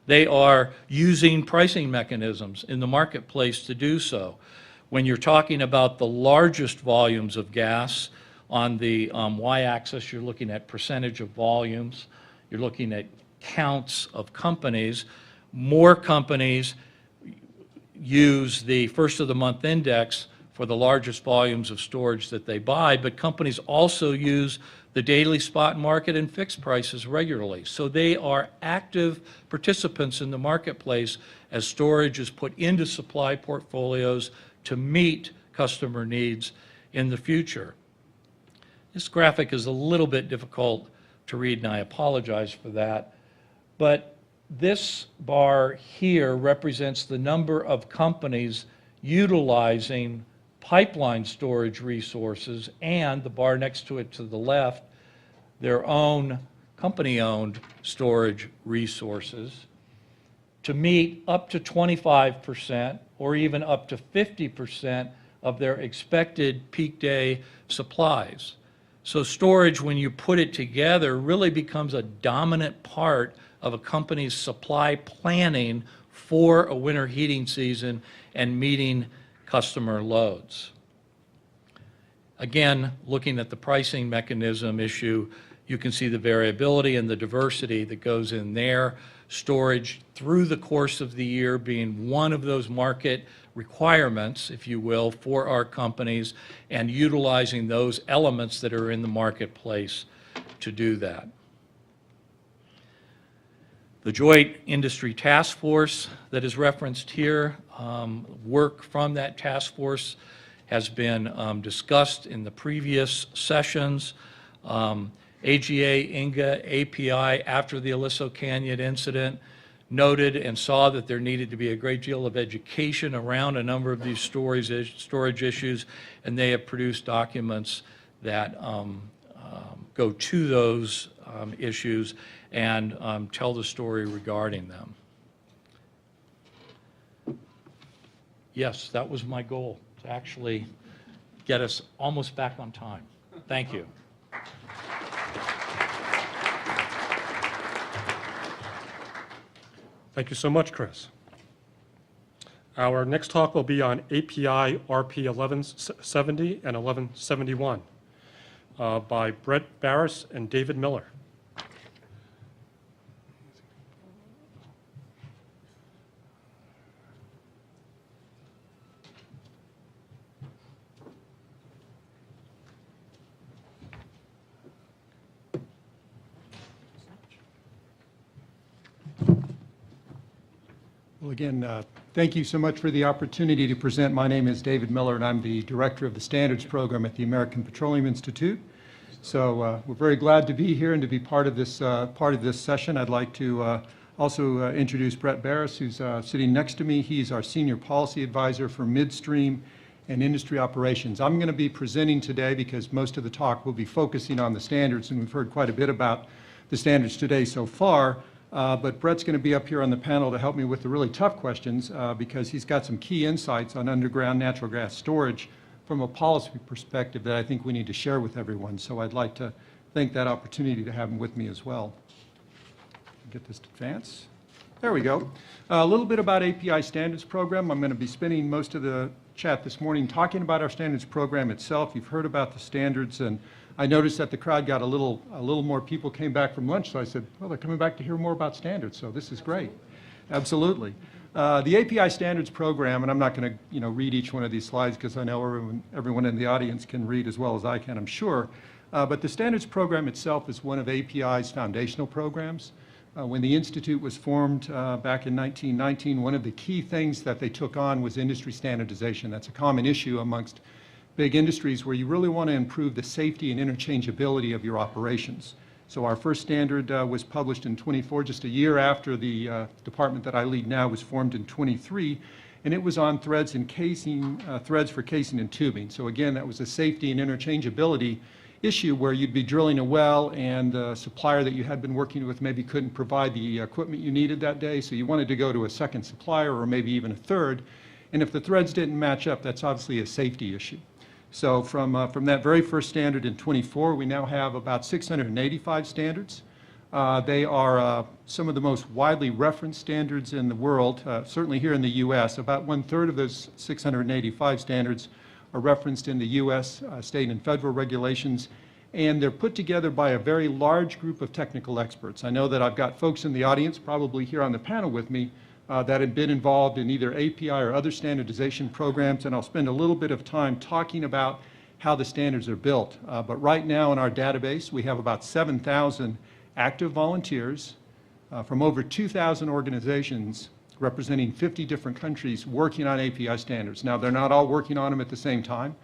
They are using pricing mechanisms in the marketplace to do so. When you're talking about the largest volumes of gas, on the y-axis, you're looking at percentage of volumes. You're looking at counts of companies. More companies use the first of the month index for the largest volumes of storage that they buy, but companies also use the daily spot market and fixed prices regularly. So they are active participants in the marketplace as storage is put into supply portfolios to meet customer needs in the future. This graphic is a little bit difficult to read, and I apologize for that, but this bar here represents the number of companies utilizing pipeline storage resources, and the bar next to it to the left, their own company-owned storage resources to meet up to 25% or even up to 50% of their expected peak day supplies. So storage, when you put it together, really becomes a dominant part of a company's supply planning for a winter heating season and meeting customer loads. Again, looking at the pricing mechanism issue, you can see the variability and the diversity that goes in there. Storage through the course of the year being one of those market requirements, if you will, for our companies, and utilizing those elements that are in the marketplace to do that. The Joint Industry Task Force that is referenced here, work from that task force has been discussed in the previous sessions. AGA, INGA, API, after the Aliso Canyon incident, noted and saw that there needed to be a great deal of education around a number of these storage issues, and they have produced documents that go to those issues and tell the story regarding them. Yes, that was my goal, to actually get us almost back on time. Thank you. Thank you so much, Chris. Our next talk will be on API RP 1170 and 1171 by Brett Barris and David Miller. Well, again, thank you so much for the opportunity to present. My name is David Miller, and I'm the Director of the Standards Program at the American Petroleum Institute. So we're very glad to be here and to be part of this session. I'd like to also introduce Brett Barris, who's sitting next to me. He's our Senior Policy Advisor for Midstream and Industry Operations. I'm going to be presenting today because most of the talk will be focusing on the standards, and we've heard quite a bit about the standards today so far. But Brett's going to be up here on the panel to help me with the really tough questions because he's got some key insights on underground natural gas storage from a policy perspective that I think we need to share with everyone. So I'd like to thank that opportunity to have him with me as well. Get this to advance. There we go. A little bit about API Standards Program. I'm going to be spending most of the chat this morning talking about our standards program itself. You've heard about the standards, and I noticed that the crowd got a little more people came back from lunch, so I said, well, they're coming back to hear more about standards, so this is great. Absolutely. The API Standards Program, and I'm not going to read each one of these slides because I know everyone in the audience can read as well as I can, I'm sure. But the standards program itself is one of API's foundational programs. When the Institute was formed back in 1919, one of the key things that they took on was industry standardization. That's a common issue amongst big industries where you really want to improve the safety and interchangeability of your operations. So our first standard was published in 24, just a year after the department that I lead now was formed in 23, and it was on threads and casing, threads for casing and tubing. So again, that was a safety and interchangeability issue where you'd be drilling a well and the supplier that you had been working with maybe couldn't provide the equipment you needed that day, so you wanted to go to a second supplier or maybe even a third. And if the threads didn't match up, that's obviously a safety issue. So from that very first standard in 24, we now have about 685 standards. They are some of the most widely referenced standards in the world, certainly here in the U.S. About 1/3 of those 685 standards are referenced in the U.S. State and federal regulations, and they're put together by a very large group of technical experts. I know that I've got folks in the audience, probably here on the panel with me, that have been involved in either API or other standardization programs, and I'll spend a little bit of time talking about how the standards are built. But right now in our database, we have about 7,000 active volunteers from over 2,000 organizations representing 50 different countries working on API standards. Now, they're not all working on them at the same time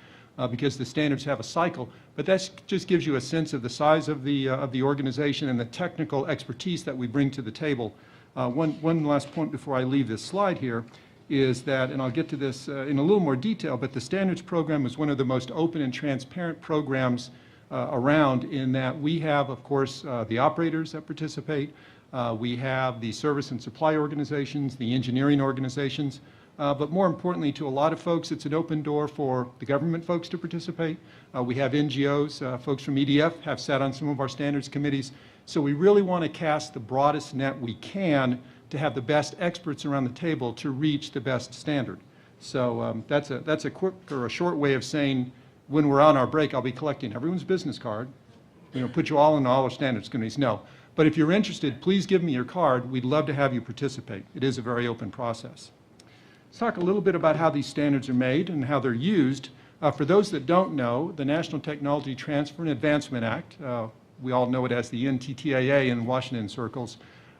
because the standards have a cycle, but that just gives you a sense of the size of the organization and the technical expertise that we bring to the table. One last point before I leave this slide here is that, and I'll get to this in a little more detail, but the standards program is one of the most open and transparent programs around in that we have, of course, the operators that participate. We have the service and supply organizations, the engineering organizations, but more importantly to a lot of folks, it's an open door for the government folks to participate. We have NGOs, folks from EDF have sat on some of our standards committees. So we really want to cast the broadest net we can to have the best experts around the table to reach the best standard. So that's a quick or a short way of saying when we're on our break, I'll be collecting everyone's business card, put you all in all our standards committees. No. But if you're interested, please give me your card. We'd love to have you participate. It is a very open process. Let's talk a little bit about how these standards are made and how they're used. For those that don't know, the National Technology Transfer and Advancement Act, we all know it as the NTTAA in Washington circles,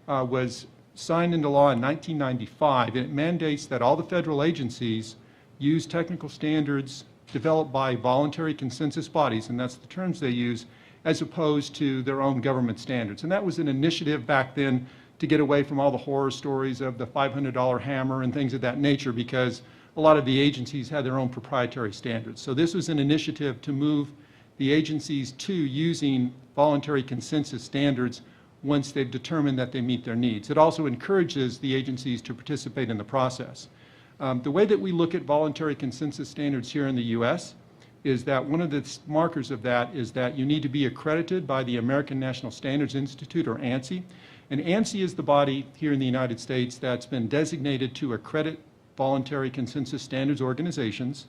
was signed into law in 1995, and it mandates that all the federal agencies use technical standards developed by voluntary consensus bodies, and that's the terms they use, as opposed to their own government standards. And that was an initiative back then to get away from all the horror stories of the $500 hammer and things of that nature, because a lot of the agencies had their own proprietary standards. So this was an initiative to move the agencies to using voluntary consensus standards once they've determined that they meet their needs. It also encourages the agencies to participate in the process. The way that we look at voluntary consensus standards here in the U.S. is that one of the markers of that is that you need to be accredited by the American National Standards Institute, or ANSI. And ANSI is the body here in the United States that's been designated to accredit voluntary consensus standards organizations.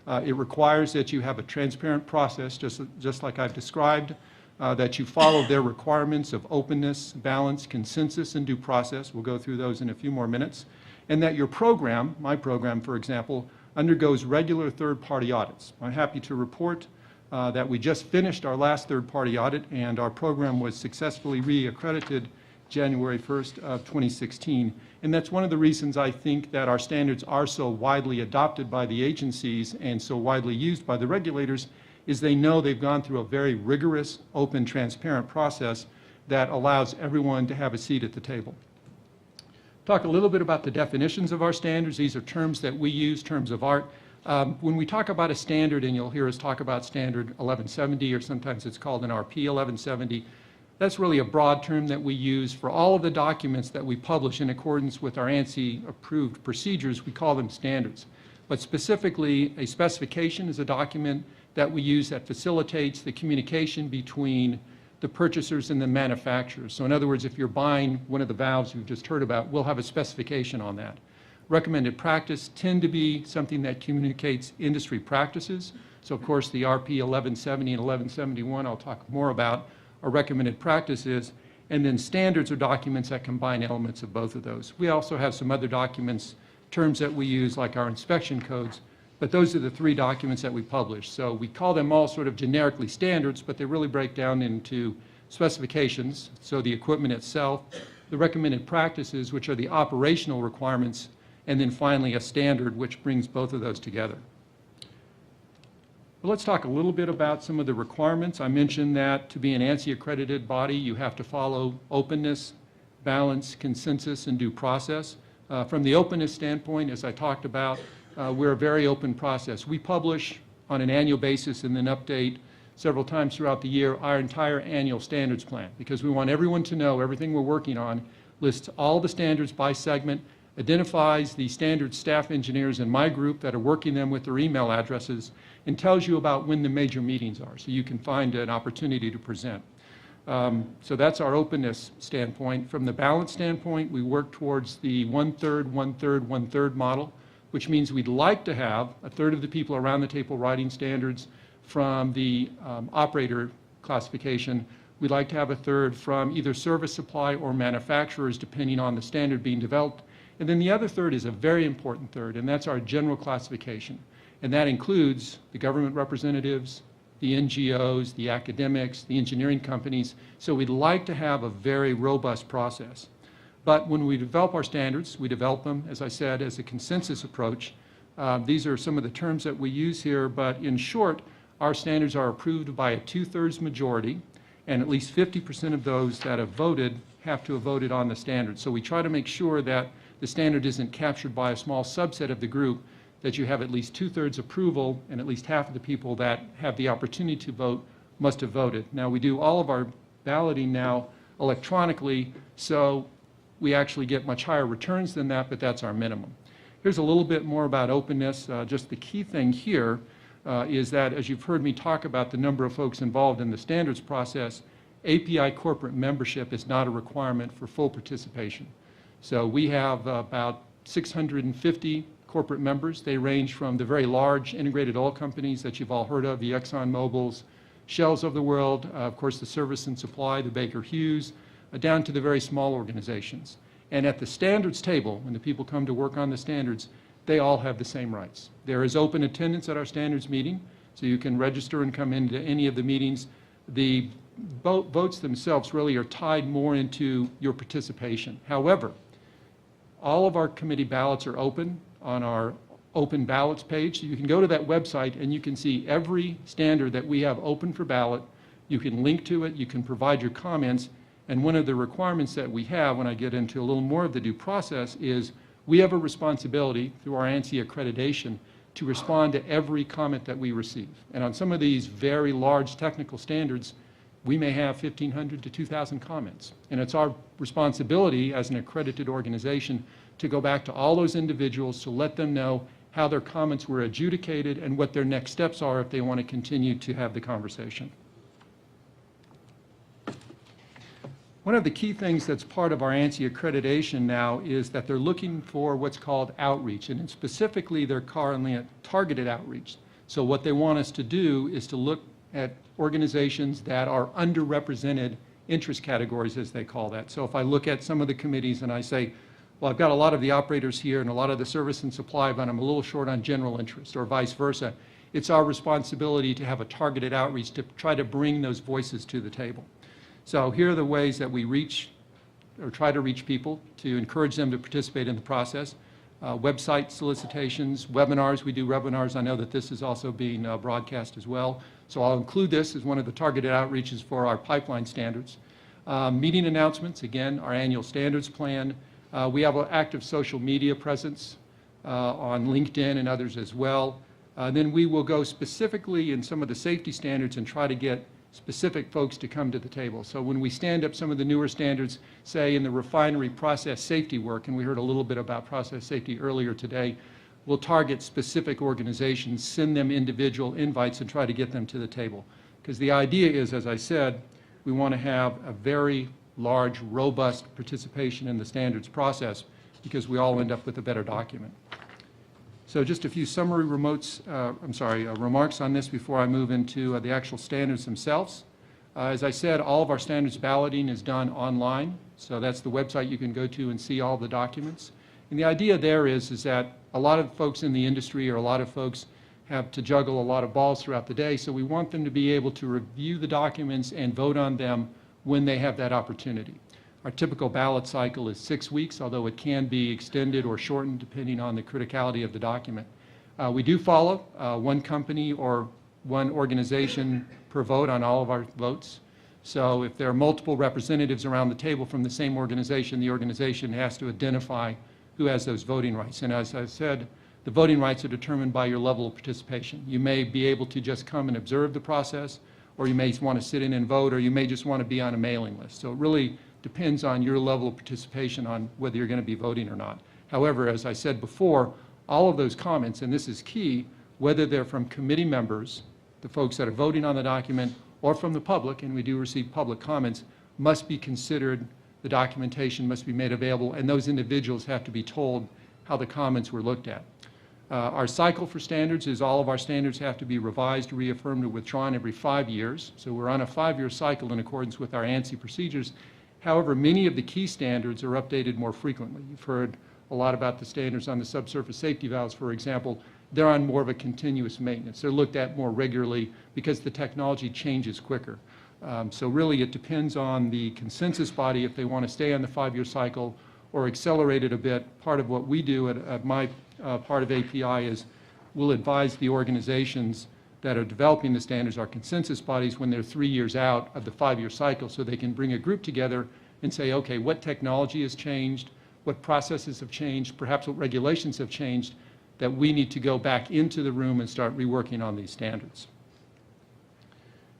It requires that you have a transparent process, just like I've described, that you follow their requirements of openness, balance, consensus, and due process. We'll go through those in a few more minutes. And that your program, my program, for example, undergoes regular third-party audits. I'm happy to report that we just finished our last third-party audit, and our program was successfully re-accredited January 1st of 2016. And that's one of the reasons I think that our standards are so widely adopted by the agencies and so widely used by the regulators, is they know they've gone through a very rigorous, open, transparent process that allows everyone to have a seat at the table. Talk a little bit about the definitions of our standards. These are terms that we use, terms of art. When we talk about a standard, and you'll hear us talk about standard 1170, or sometimes it's called an RP 1170, that's really a broad term that we use for all of the documents that we publish in accordance with our ANSI-approved procedures. We call them standards. But specifically, a specification is a document that we use that facilitates the communication between the purchasers and the manufacturers. So in other words, if you're buying one of the valves you've just heard about, we'll have a specification on that. Recommended practice tend to be something that communicates industry practices. So of course the RP 1170 and 1171 I'll talk more about are recommended practices, and then standards are documents that combine elements of both of those. We also have some other documents, terms that we use like our inspection codes, but those are the three documents that we publish. So we call them all sort of generically standards, but they really break down into specifications, so the equipment itself, the recommended practices, which are the operational requirements, and then finally a standard, which brings both of those together. But let's talk a little bit about some of the requirements. I mentioned that to be an ANSI accredited body, you have to follow openness, balance, consensus, and due process. From the openness standpoint, as I talked about, we're a very open process. We publish on an annual basis and then update several times throughout the year our entire annual standards plan, because we want everyone to know everything we're working on, lists all the standards by segment, identifies the standard staff engineers in my group that are working them with their email addresses, and tells you about when the major meetings are, so you can find an opportunity to present. So that's our openness standpoint. From the balance standpoint, we work towards the 1/3, 1/3, 1/3 model, which means we'd like to have a third of the people around the table writing standards from the operator classification. We'd like to have a third from either service supply or manufacturers, depending on the standard being developed. And then the other third is a very important third, and that's our general classification. And that includes the government representatives, the NGOs, the academics, the engineering companies. So we'd like to have a very robust process. But when we develop our standards, we develop them, as I said, as a consensus approach. These are some of the terms that we use here, but in short, our standards are approved by a 2/3 majority, and at least 50% of those that have voted have to have voted on the standard. So we try to make sure that the standard isn't captured by a small subset of the group, that you have at least 2/3 approval, and at least half of the people that have the opportunity to vote must have voted. Now, we do all of our balloting now electronically, so we actually get much higher returns than that, but that's our minimum. Here's a little bit more about openness. Just the key thing here is that, as you've heard me talk about the number of folks involved in the standards process, API corporate membership is not a requirement for full participation. So we have about 650 corporate members. They range from the very large integrated oil companies that you've all heard of, the Exxon Mobils, Shells of the world, of course the service and supply, the Baker Hughes, down to the very small organizations. And at the standards table, when the people come to work on the standards, they all have the same rights. There is open attendance at our standards meeting, so you can register and come into any of the meetings. The votes themselves really are tied more into your participation. However, all of our committee ballots are open on our open ballots page. So you can go to that website and you can see every standard that we have open for ballot. You can link to it, you can provide your comments, and one of the requirements that we have, when I get into a little more of the due process, is we have a responsibility through our ANSI accreditation to respond to every comment that we receive. And on some of these very large technical standards, we may have 1,500 to 2,000 comments. And it's our responsibility as an accredited organization to go back to all those individuals to let them know how their comments were adjudicated and what their next steps are if they want to continue to have the conversation. One of the key things that's part of our ANSI accreditation now is that they're looking for what's called outreach, and specifically they're calling it targeted outreach. So what they want us to do is to look at organizations that are underrepresented interest categories, as they call that. So if I look at some of the committees and I say, well, I've got a lot of the operators here and a lot of the service and supply, but I'm a little short on general interest, or vice versa, it's our responsibility to have a targeted outreach to try to bring those voices to the table. So here are the ways that we reach or try to reach people to encourage them to participate in the process. Website solicitations, webinars. We do webinars. I know that this is also being broadcast as well. So I'll include this as one of the targeted outreaches for our pipeline standards. Meeting announcements, again, our annual standards plan. We have an active social media presence on LinkedIn and others as well. Then we will go specifically in some of the safety standards and try to get specific folks to come to the table. So when we stand up some of the newer standards, say in the refinery process safety work, and we heard a little bit about process safety earlier today, we'll target specific organizations, send them individual invites and try to get them to the table. Because the idea is, as I said, we want to have a very large, robust participation in the standards process because we all end up with a better document. So just a few summary remarks on this before I move into the actual standards themselves. As I said, all of our standards balloting is done online. So that's the website you can go to and see all the documents. And the idea there is that a lot of folks in the industry or a lot of folks have to juggle a lot of balls throughout the day. So we want them to be able to review the documents and vote on them when they have that opportunity. Our typical ballot cycle is 6 weeks, although it can be extended or shortened depending on the criticality of the document. We do follow one company or one organization per vote on all of our votes. So if there are multiple representatives around the table from the same organization, the organization has to identify who has those voting rights. And as I said, the voting rights are determined by your level of participation. You may be able to just come and observe the process, or you may want to sit in and vote, or you may just want to be on a mailing list. So it really depends on your level of participation on whether you're going to be voting or not. However, as I said before, all of those comments, and this is key, whether they're from committee members, the folks that are voting on the document, or from the public, and we do receive public comments, must be considered, the documentation must be made available, and those individuals have to be told how the comments were looked at. Our cycle for standards is all of our standards have to be revised, reaffirmed, or withdrawn every 5 years. So we're on a 5-year cycle in accordance with our ANSI procedures. However, many of the key standards are updated more frequently. You've heard a lot about the standards on the subsurface safety valves, for example. They're on more of a continuous maintenance. They're looked at more regularly because the technology changes quicker. So really it depends on the consensus body if they want to stay on the 5-year cycle or accelerate it a bit. Part of what we do at my part of API is we'll advise the organizations that are developing the standards, our consensus bodies, when they're 3 years out of the 5-year cycle, so they can bring a group together and say, okay, what technology has changed, what processes have changed, perhaps what regulations have changed, that we need to go back into the room and start reworking on these standards.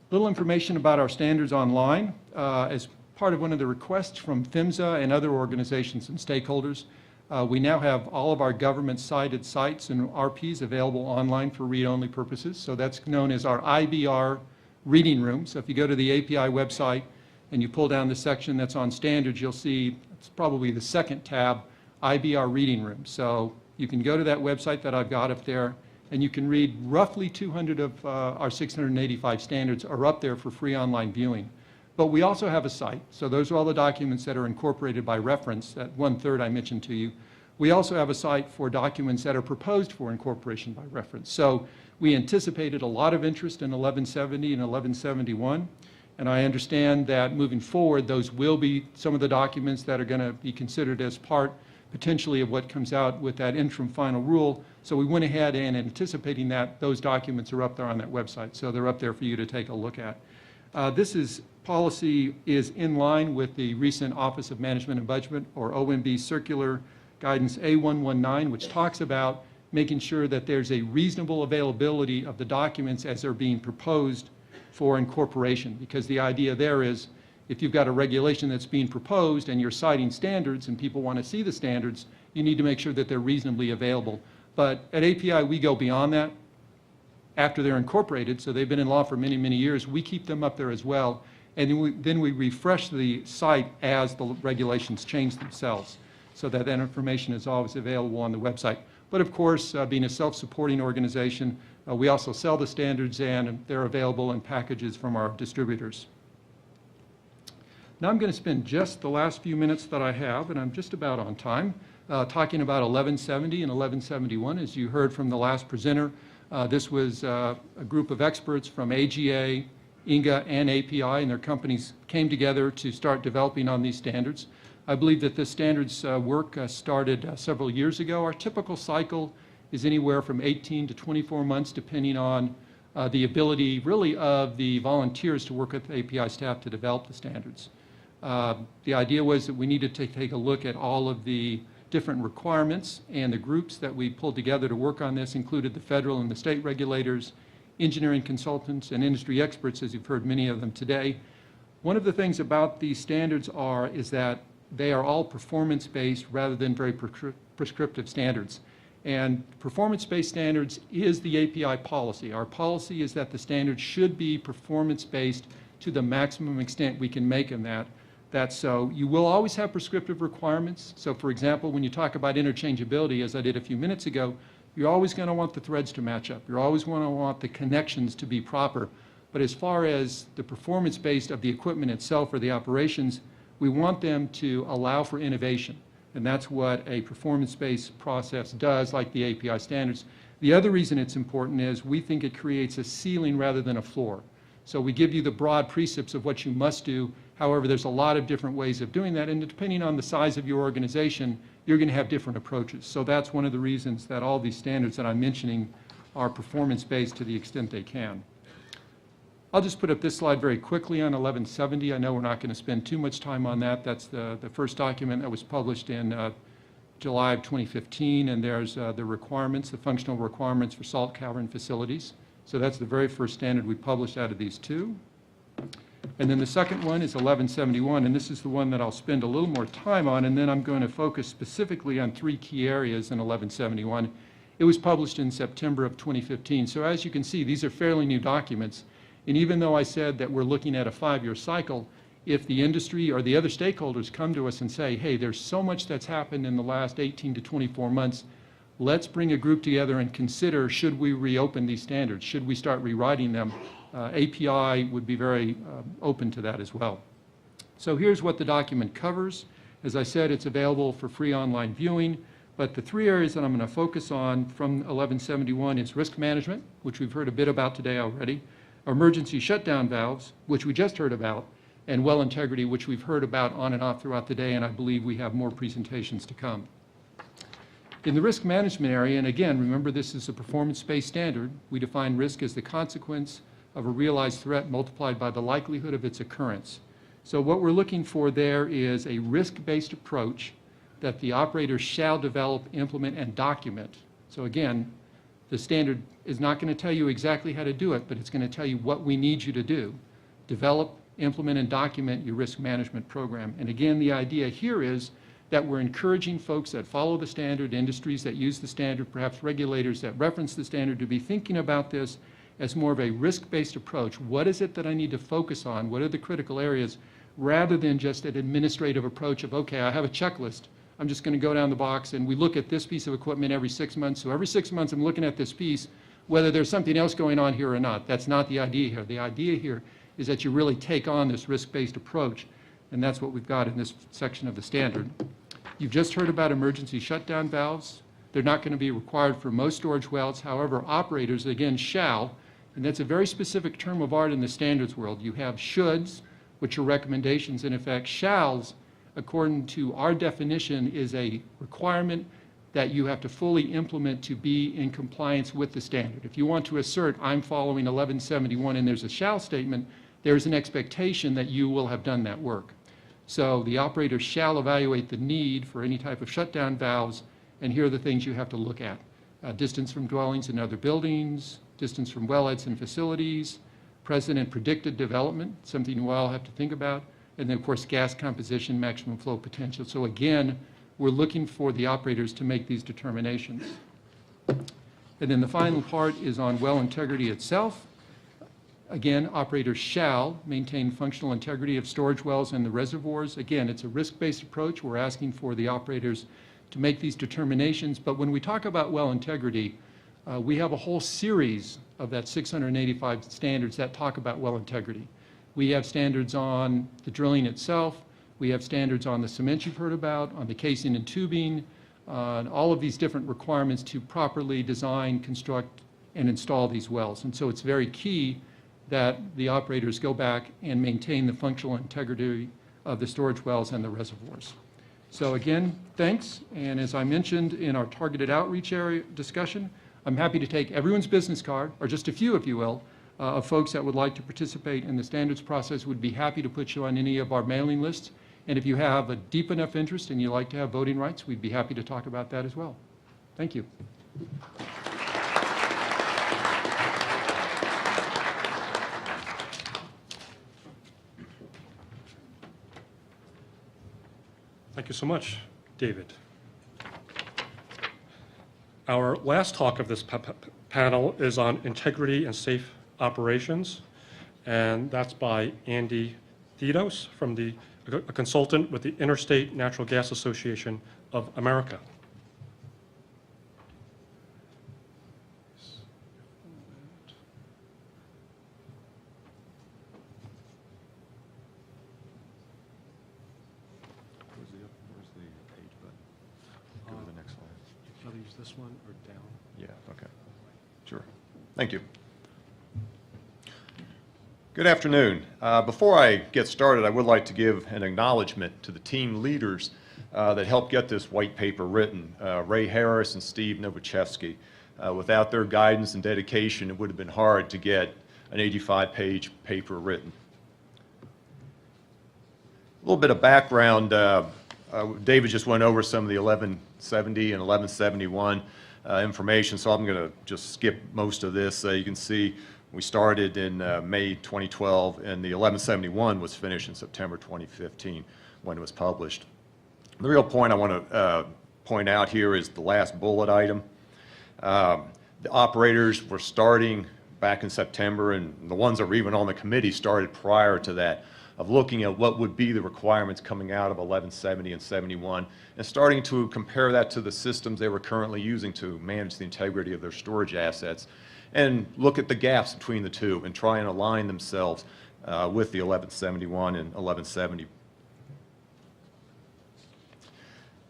Little information about our standards online. As part of one of the requests from PHMSA and other organizations and stakeholders, we now have all of our government-cited sites and RPs available online for read-only purposes. So that's known as our IBR reading room. So if you go to the API website and you pull down the section that's on standards, you'll see it's probably the second tab, IBR reading room. So you can go to that website that I've got up there, and you can read roughly 200 of our 685 standards are up there for free online viewing. But we also have a site. So those are all the documents that are incorporated by reference, that 1/3 I mentioned to you. We also have a site for documents that are proposed for incorporation by reference. So we anticipated a lot of interest in 1170 and 1171. And I understand that moving forward, those will be some of the documents that are going to be considered as part potentially of what comes out with that interim final rule. So we went ahead and anticipating that, those documents are up there on that website. So they're up there for you to take a look at. Policy is in line with the recent Office of Management and Budget, or OMB, Circular Guidance A119, which talks about making sure that there's a reasonable availability of the documents as they're being proposed for incorporation. Because the idea there is, if you've got a regulation that's being proposed and you're citing standards and people want to see the standards, you need to make sure that they're reasonably available. But at API, we go beyond that. After they're incorporated, so they've been in law for many, many years, we keep them up there as well. And then we refresh the site as the regulations change themselves, so that information is always available on the website. But of course, being a self-supporting organization, we also sell the standards, and they're available in packages from our distributors. Now I'm going to spend just the last few minutes that I have, and I'm just about on time, talking about 1170 and 1171. As you heard from the last presenter, this was a group of experts from AGA, INGA, and API, and their companies came together to start developing on these standards. I believe that this standards work started several years ago. Our typical cycle is anywhere from 18 to 24 months, depending on the ability, really, of the volunteers to work with the API staff to develop the standards. The idea was that we needed to take a look at all of the different requirements, and the groups that we pulled together to work on this included the federal and the state regulators, engineering consultants, and industry experts, as you've heard many of them today. One of the things about these standards is that they are all performance-based rather than very prescriptive standards. And performance-based standards is the API policy. Our policy is that the standards should be performance-based to the maximum extent we can make in that. That's so. You will always have prescriptive requirements. So, for example, when you talk about interchangeability, as I did a few minutes ago, you're always going to want the threads to match up. You're always going to want the connections to be proper. But as far as the performance-based of the equipment itself or the operations, we want them to allow for innovation. And that's what a performance-based process does, like the API standards. The other reason it's important is we think it creates a ceiling rather than a floor. So we give you the broad precepts of what you must do. However, there's a lot of different ways of doing that, and depending on the size of your organization, you're going to have different approaches. So that's one of the reasons that all these standards that I'm mentioning are performance-based to the extent they can. I'll just put up this slide very quickly on 1170. I know we're not going to spend too much time on that. That's the first document that was published in July of 2015, and there's the requirements, the functional requirements for salt cavern facilities. So that's the very first standard we published out of these two. And then the second one is 1171, and this is the one that I'll spend a little more time on, and then I'm going to focus specifically on three key areas in 1171. It was published in September of 2015. So as you can see, these are fairly new documents. And even though I said that we're looking at a 5-year cycle, if the industry or the other stakeholders come to us and say, hey, there's so much that's happened in the last 18 to 24 months, let's bring a group together and consider, should we reopen these standards? Should we start rewriting them? API would be very open to that as well. So here's what the document covers. As I said, it's available for free online viewing, but the three areas that I'm going to focus on from 1171 is risk management, which we've heard a bit about today already, emergency shutdown valves, which we just heard about, and well integrity, which we've heard about on and off throughout the day, and I believe we have more presentations to come. In the risk management area, and again, remember this is a performance-based standard, we define risk as the consequence of a realized threat multiplied by the likelihood of its occurrence. So what we're looking for there is a risk-based approach that the operator shall develop, implement, and document. So again, the standard is not going to tell you exactly how to do it, but it's going to tell you what we need you to do. Develop, implement, and document your risk management program. And again, the idea here is that we're encouraging folks that follow the standard, industries that use the standard, perhaps regulators that reference the standard, to be thinking about this as more of a risk-based approach. What is it that I need to focus on? What are the critical areas? Rather than just an administrative approach of, okay, I have a checklist. I'm just going to go down the box and we look at this piece of equipment every 6 months. So every 6 months I'm looking at this piece, whether there's something else going on here or not. That's not the idea here. The idea here is that you really take on this risk-based approach, and that's what we've got in this section of the standard. You've just heard about emergency shutdown valves. They're not going to be required for most storage wells. However, operators, again, shall, and that's a very specific term of art in the standards world. You have shoulds, which are recommendations, in effect. Shalls, according to our definition, is a requirement that you have to fully implement to be in compliance with the standard. If you want to assert, I'm following 1171, and there's a shall statement, there's an expectation that you will have done that work. So the operator shall evaluate the need for any type of shutdown valves, and here are the things you have to look at. Distance from dwellings and other buildings, distance from wellheads and facilities, present and predicted development, something you all have to think about, and then, of course, gas composition, maximum flow potential. So again, we're looking for the operators to make these determinations. And then the final part is on well integrity itself. Again, operators shall maintain functional integrity of storage wells and the reservoirs. Again, it's a risk-based approach. We're asking for the operators to make these determinations. But when we talk about well integrity, we have a whole series of that 685 standards that talk about well integrity. We have standards on the drilling itself. We have standards on the cement you've heard about, on the casing and tubing, on all of these different requirements to properly design, construct, and install these wells. And so it's very key that the operators go back and maintain the functional integrity of the storage wells and the reservoirs. So again, thanks, and as I mentioned in our targeted outreach area discussion, I'm happy to take everyone's business card, or just a few, if you will, of folks that would like to participate in the standards process. Would be happy to put you on any of our mailing lists. And if you have a deep enough interest and you like to have voting rights, we'd be happy to talk about that as well. Thank you. Thank you so much, David. Our last talk of this panel is on integrity and safe operations, and that's by Andy Thedos, a consultant with the Interstate Natural Gas Association of America. Where's the page button? Go to the next slide. I'll use this one or down. Yeah, okay. Sure. Thank you. Good afternoon. Before I get started, I would like to give an acknowledgement to the team leaders that helped get this white paper written, Ray Harris and Steve Novichevsky. Without their guidance and dedication, it would have been hard to get an 85-page paper written. A little bit of background. David just went over some of the 1170 and 1171 information, so I'm going to just skip most of this. You can see we started in May 2012, and the 1171 was finished in September 2015 when it was published. The real point I want to point out here is the last bullet item. The operators were starting back in September, and the ones that were even on the committee started prior to that, of looking at what would be the requirements coming out of 1170 and 71, and starting to compare that to the systems they were currently using to manage the integrity of their storage assets, and look at the gaps between the two and try and align themselves with the 1171 and 1170.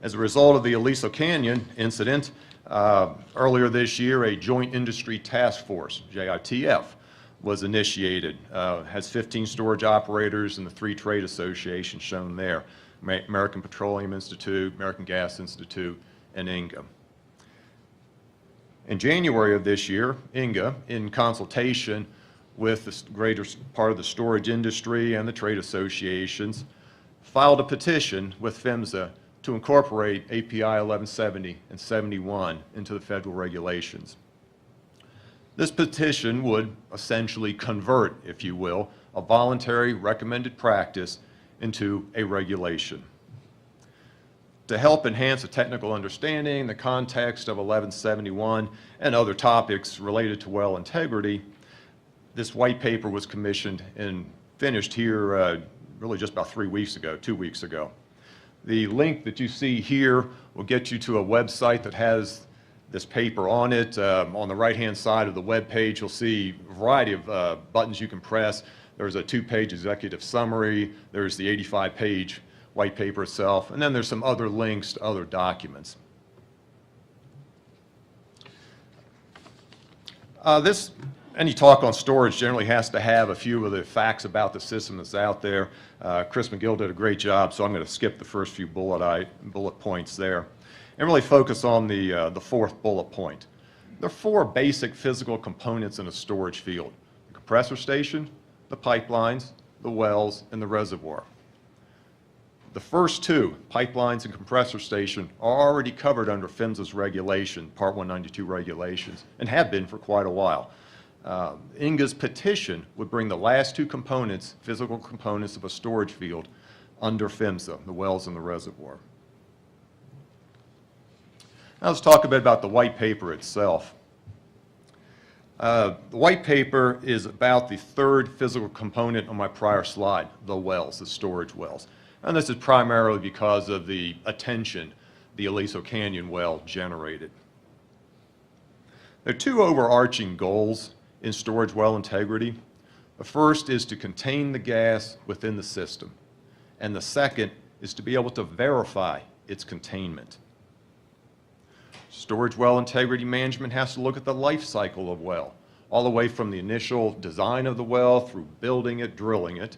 As a result of the Aliso Canyon incident, earlier this year, a Joint Industry Task Force, JITF, was initiated. Has 15 storage operators and the 3 trade associations shown there, American Petroleum Institute, American Gas Institute, and INGA. In January of this year, INGA, in consultation with the greater part of the storage industry and the trade associations, filed a petition with PHMSA to incorporate API 1170 and 71 into the federal regulations. This petition would essentially convert, if you will, a voluntary recommended practice into a regulation. To help enhance the technical understanding, the context of 1171, and other topics related to well integrity, this white paper was commissioned and finished here really just about 2 weeks ago. The link that you see here will get you to a website that has this paper on it. On the right-hand side of the web page, you'll see a variety of buttons you can press. There's a 2-page executive summary. There's the 85-page white paper itself, and then there's some other links to other documents. Any talk on storage generally has to have a few of the facts about the system that's out there. Chris McGill did a great job, so I'm going to skip the first few bullet points there and really focus on the 4th bullet point. There are 4 basic physical components in a storage field: the compressor station, the pipelines, the wells, and the reservoir. The first 2, pipelines and compressor station, are already covered under PHMSA's regulation, Part 192 regulations, and have been for quite a while. INGA's petition would bring the last 2 components, physical components of a storage field, under PHMSA, the wells and the reservoir. Now let's talk a bit about the white paper itself. The white paper is about the 3rd physical component on my prior slide, the wells, the storage wells. And this is primarily because of the attention the Aliso Canyon well generated. There are 2 overarching goals in storage well integrity. The first is to contain the gas within the system, and the second is to be able to verify its containment. Storage well integrity management has to look at the life cycle of well, all the way from the initial design of the well through building it, drilling it.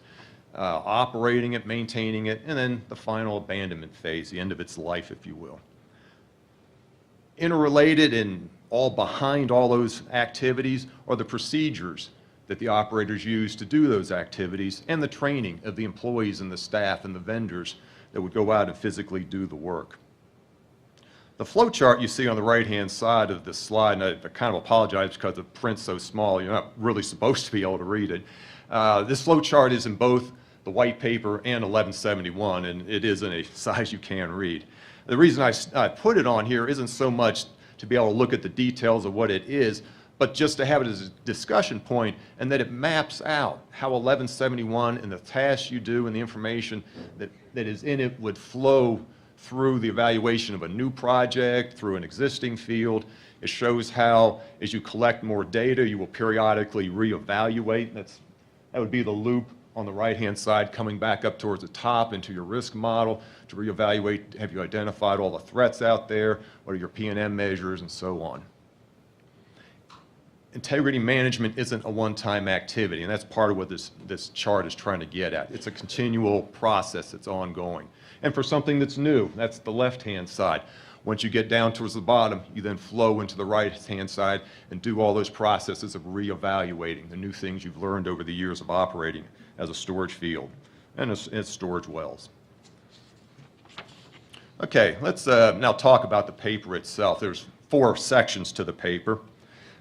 operating it, maintaining it, and then the final abandonment phase, the end of its life, if you will. Interrelated and all behind all those activities are the procedures that the operators use to do those activities and the training of the employees and the staff and the vendors that would go out and physically do the work. The flow chart you see on the right-hand side of this slide, and I kind of apologize because the print's so small, you're not really supposed to be able to read it. This flow chart is in both the white paper and 1171, and it is in a size you can read. The reason I put it on here isn't so much to be able to look at the details of what it is, but just to have it as a discussion point, and that it maps out how 1171 and the tasks you do and the information that is in it would flow through the evaluation of a new project, through an existing field. It shows how, as you collect more data, you will periodically reevaluate. That would be the loop on the right-hand side coming back up towards the top into your risk model to reevaluate, have you identified all the threats out there, what are your P&M measures, and so on. Integrity management isn't a one-time activity, and that's part of what this chart is trying to get at. It's a continual process that's ongoing. And for something that's new, that's the left-hand side. Once you get down towards the bottom, you then flow into the right-hand side and do all those processes of reevaluating the new things you've learned over the years of operating as a storage field and as storage wells. Okay, let's now talk about the paper itself. There's 4 sections to the paper.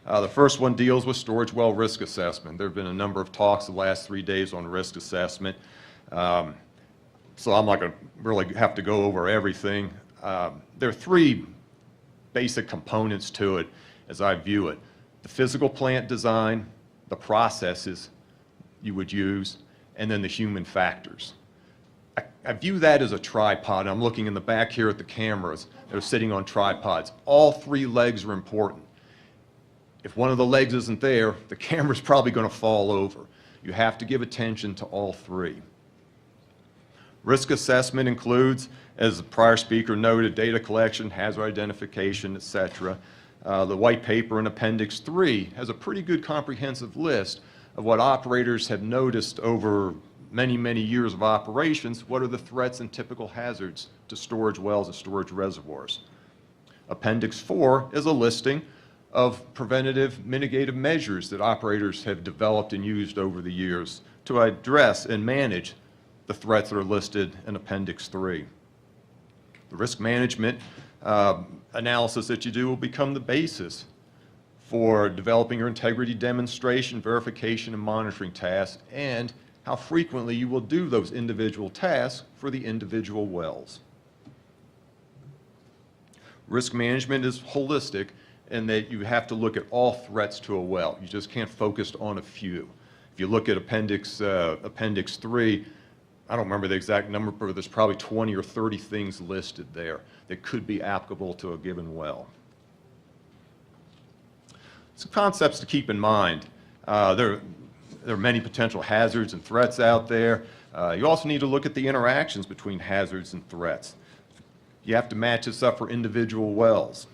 The first one deals with storage well risk assessment. There have been a number of talks the last 3 days on risk assessment. So I'm not going to really have to go over everything. There are 3 basic components to it as I view it. The physical plant design, the processes you would use, and then the human factors. I view that as a tripod. I'm looking in the back here at the cameras that are sitting on tripods. All 3 legs are important. If one of the legs isn't there, the camera's probably going to fall over. You have to give attention to all 3. Risk assessment includes, as the prior speaker noted, data collection, hazard identification, etc. The white paper in Appendix 3 has a pretty good comprehensive list of what operators have noticed over many, many years of operations. What are the threats and typical hazards to storage wells and storage reservoirs? Appendix 4 is a listing of preventative mitigative measures that operators have developed and used over the years to address and manage the threats that are listed in Appendix 3. The risk management analysis that you do will become the basis for developing your integrity demonstration, verification, and monitoring tasks, and how frequently you will do those individual tasks for the individual wells. Risk management is holistic in that you have to look at all threats to a well. You just can't focus on a few. If you look at Appendix 3, I don't remember the exact number, but there's probably 20 or 30 things listed there that could be applicable to a given well. Some concepts to keep in mind. There are many potential hazards and threats out there. You also need to look at the interactions between hazards and threats. You have to match this up for individual wells.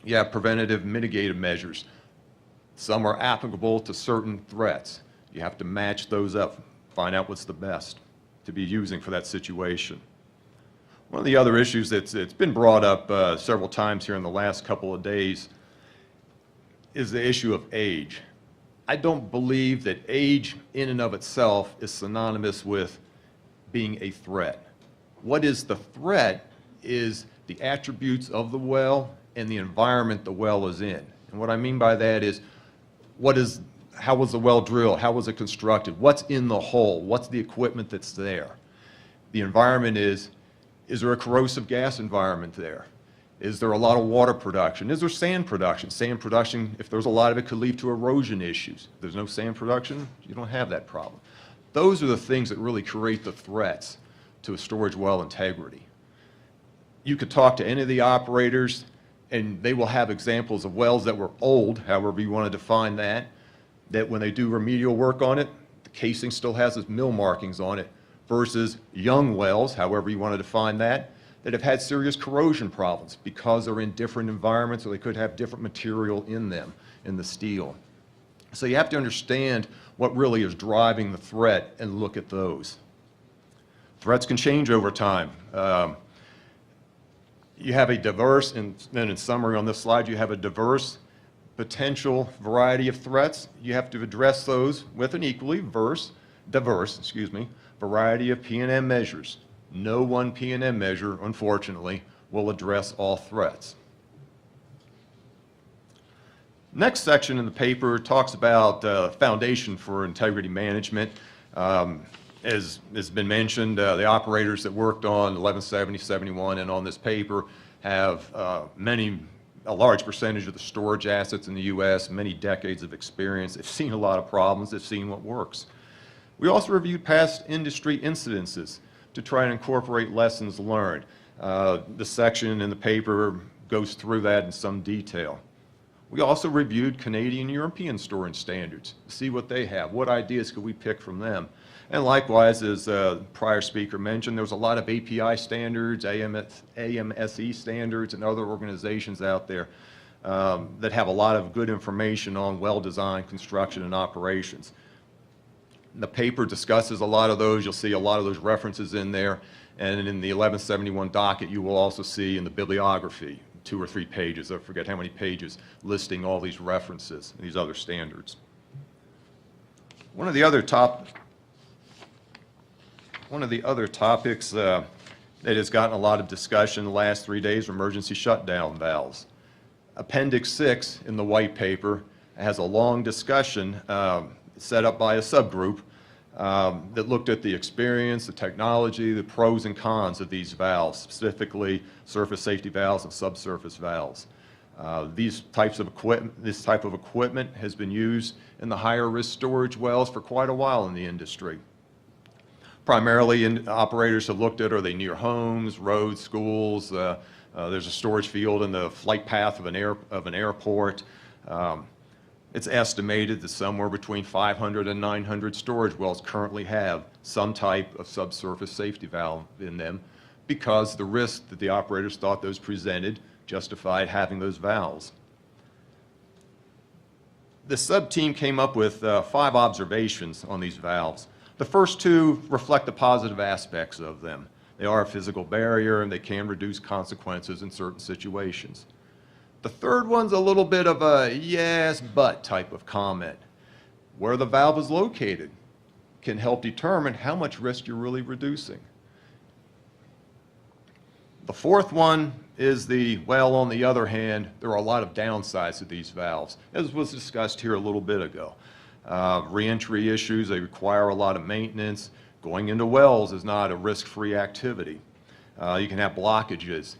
You have preventative mitigative measures. Some are applicable to certain threats. You have to match those up, find out what's the best to be using for that situation. One of the other issues that's been brought up several times here in the last couple of days is the issue of age. I don't believe that age in and of itself is synonymous with being a threat. What is the threat is the attributes of the well and the environment the well is in. And what I mean by that is, how was the well drilled? How was it constructed? What's in the hole? What's the equipment that's there? The environment is there a corrosive gas environment there? Is there a lot of water production? Is there sand production? Sand production, if there's a lot of it, could lead to erosion issues. If there's no sand production, you don't have that problem. Those are the things that really create the threats to a storage well integrity. You could talk to any of the operators, and they will have examples of wells that were old, however you want to define that when they do remedial work on it, the casing still has its mill markings on it, versus young wells, however you want to define that have had serious corrosion problems because they're in different environments or they could have different material in them, in the steel. So you have to understand what really is driving the threat and look at those. Threats can change over time. You have a diverse, and then in summary on this slide, you have a diverse potential variety of threats. You have to address those with an equally diverse variety of P&M measures. No one P&M measure, unfortunately, will address all threats. Next section in the paper talks about foundation for integrity management. As has been mentioned, the operators that worked on 1170, 71, and on this paper have a large percentage of the storage assets in the U.S., many decades of experience. They've seen a lot of problems. They've seen what works. We also reviewed past industry incidences to try and incorporate lessons learned. This section in the paper goes through that in some detail. We also reviewed Canadian and European storage standards to see what they have. What ideas could we pick from them? And likewise, as the prior speaker mentioned, there's a lot of API standards, AMSE standards, and other organizations out there that have a lot of good information on well-designed construction and operations. The paper discusses a lot of those. You'll see a lot of those references in there. And in the 1171 docket, you will also see in the bibliography 2 or 3 pages, I forget how many pages, listing all these references, these other standards. One of the other topics that has gotten a lot of discussion the last 3 days are emergency shutdown valves. Appendix 6 in the white paper has a long discussion set up by a subgroup that looked at the experience, the technology, the pros and cons of these valves, specifically surface safety valves and subsurface valves. This type of equipment has been used in the higher risk storage wells for quite a while in the industry. Primarily, operators have looked at, are they near homes, roads, schools? There's a storage field in the flight path of an airport. It's estimated that somewhere between 500 and 900 storage wells currently have some type of subsurface safety valve in them because the risk that the operators thought those presented justified having those valves. The sub-team came up with 5 observations on these valves. The first 2 reflect the positive aspects of them. They are a physical barrier and they can reduce consequences in certain situations. The third one's a little bit of a yes, but type of comment. Where the valve is located can help determine how much risk you're really reducing. The fourth one is well, on the other hand, there are a lot of downsides to these valves, as was discussed here a little bit ago. Re-entry issues, they require a lot of maintenance. Going into wells is not a risk-free activity. You can have blockages.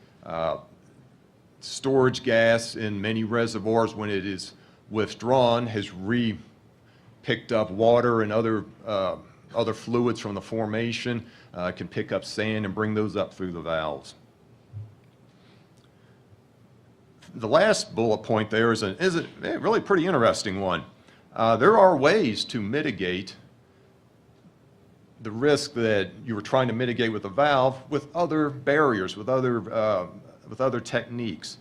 Storage gas in many reservoirs, when it is withdrawn, has picked up water and other fluids from the formation, can pick up sand and bring those up through the valves. The last bullet point there is a really pretty interesting one. There are ways to mitigate the risk that you were trying to mitigate with the valve with other barriers, with other techniques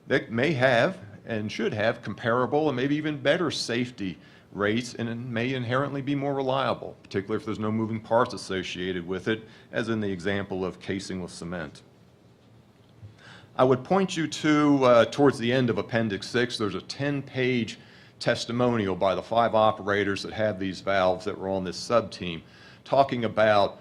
that may have and should have comparable and maybe even better safety rates and may inherently be more reliable, particularly if there's no moving parts associated with it, as in the example of casing with cement. I would point you to, towards the end of Appendix 6, there's a 10-page testimonial by the 5 operators that have these valves that were on this sub-team, talking about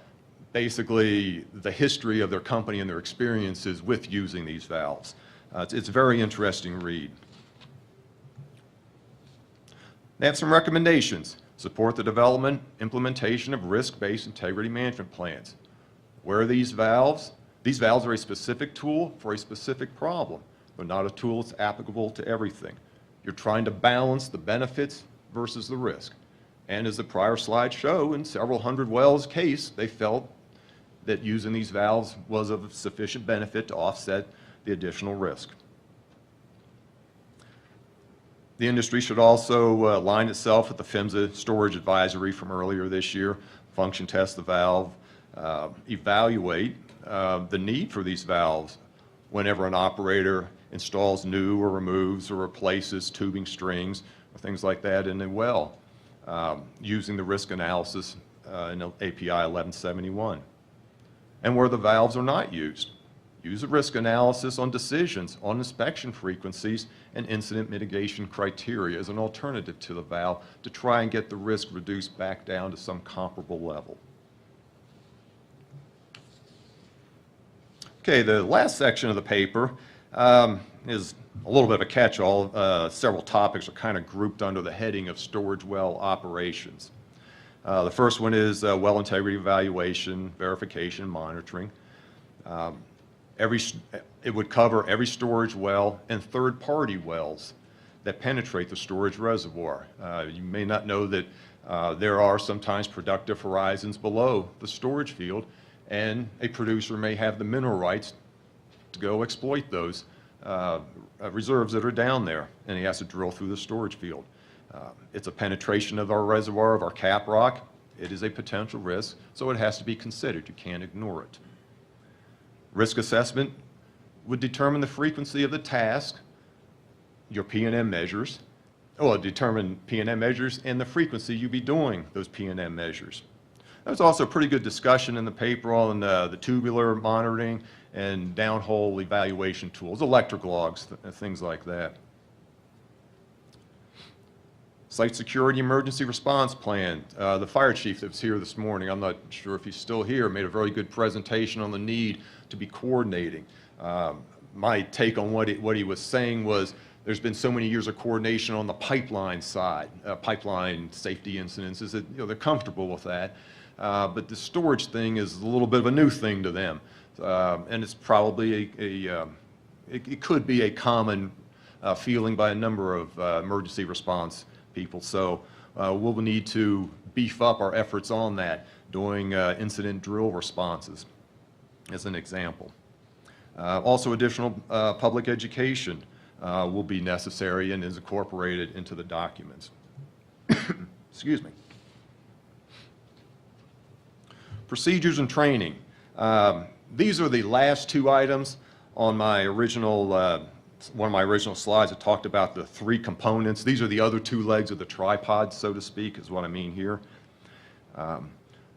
basically the history of their company and their experiences with using these valves. It's a very interesting read. They have some recommendations. Support the development, implementation of risk-based integrity management plans. Where are these valves? These valves are a specific tool for a specific problem. They're not a tool that's applicable to everything. You're trying to balance the benefits versus the risk. And as the prior slide showed, in several hundred wells case, they felt that using these valves was of sufficient benefit to offset the additional risk. The industry should also align itself with the PHMSA storage advisory from earlier this year, function test the valve, evaluate the need for these valves whenever an operator installs new or removes or replaces tubing strings or things like that in a well, using the risk analysis in API 1171. And where the valves are not used, use a risk analysis on decisions on inspection frequencies and incident mitigation criteria as an alternative to the valve to try and get the risk reduced back down to some comparable level. Okay, the last section of the paper is a little bit of a catch-all. Several topics are kind of grouped under the heading of storage well operations. The first one is well integrity evaluation, verification, monitoring. It would cover every storage well and third-party wells that penetrate the storage reservoir. You may not know that there are sometimes productive horizons below the storage field, and a producer may have the mineral rights to go exploit those reserves that are down there, and he has to drill through the storage field. It's a penetration of our reservoir, of our cap rock. It is a potential risk, so it has to be considered. You can't ignore it. Risk assessment would determine the frequency of the task, your P&M measures, determine P&M measures and the frequency you'll be doing those P&M measures. There's also a pretty good discussion in the paper on the tubular monitoring and downhole evaluation tools, electric logs, things like that. Site security emergency response plan. The fire chief that was here this morning, I'm not sure if he's still here, made a very good presentation on the need to be coordinating. My take on what he was saying was there's been so many years of coordination on the pipeline side, pipeline safety incidents, is that they're comfortable with that. But the storage thing is a little bit of a new thing to them. And it's probably it could be a common feeling by a number of emergency response people. So we'll need to beef up our efforts on that, doing incident drill responses, as an example. Also, additional public education will be necessary and is incorporated into the documents. Excuse me. Procedures and training. These are the last two items on my original, one of my original slides that talked about the three components. These are the other two legs of the tripod, so to speak, is what I mean here.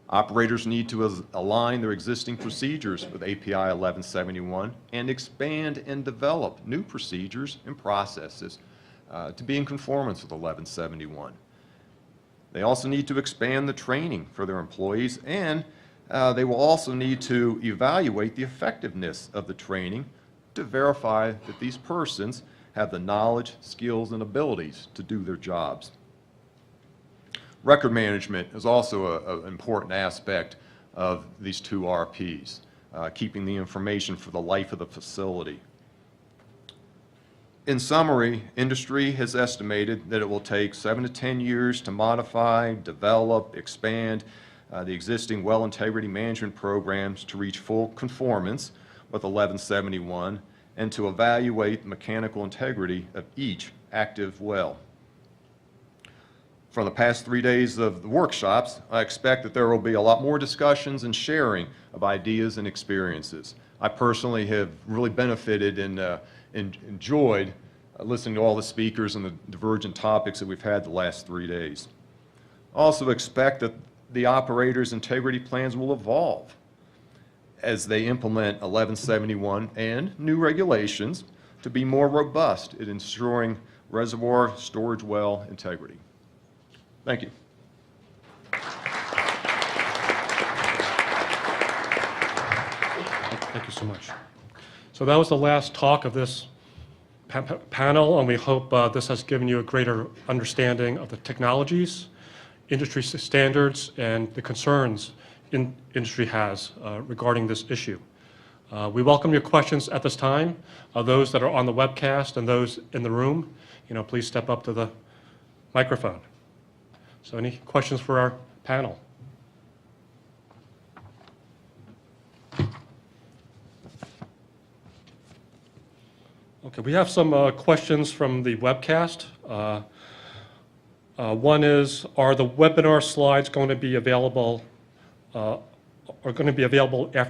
Operators need to align their existing procedures with API 1171 and expand and develop new procedures and processes to be in conformance with 1171. They also need to expand the training for their employees, and they will also need to evaluate the effectiveness of the training to verify that these persons have the knowledge, skills, and abilities to do their jobs. Record management is also an important aspect of these two RPs, keeping the information for the life of the facility. In summary, industry has estimated that it will take 7 to 10 years to modify, develop, expand the existing well integrity management programs to reach full conformance with 1171 and to evaluate the mechanical integrity of each active well. From the past 3 days of the workshops, I expect that there will be a lot more discussions and sharing of ideas and experiences. I personally have really benefited and enjoyed listening to all the speakers and the divergent topics that we've had the last 3 days. I also expect that the operators' integrity plans will evolve as they implement 1171 and new regulations to be more robust at ensuring reservoir storage well integrity. Thank you. Thank you so much. So that was the last talk of this panel, and we hope this has given you a greater understanding of the technologies, industry standards, and the concerns industry has regarding this issue. We welcome your questions at this time. Those that are on the webcast and those in the room, please step up to the microphone. So any questions for our panel? Okay, we have some questions from the webcast. One is, are the webinar slides going to be available after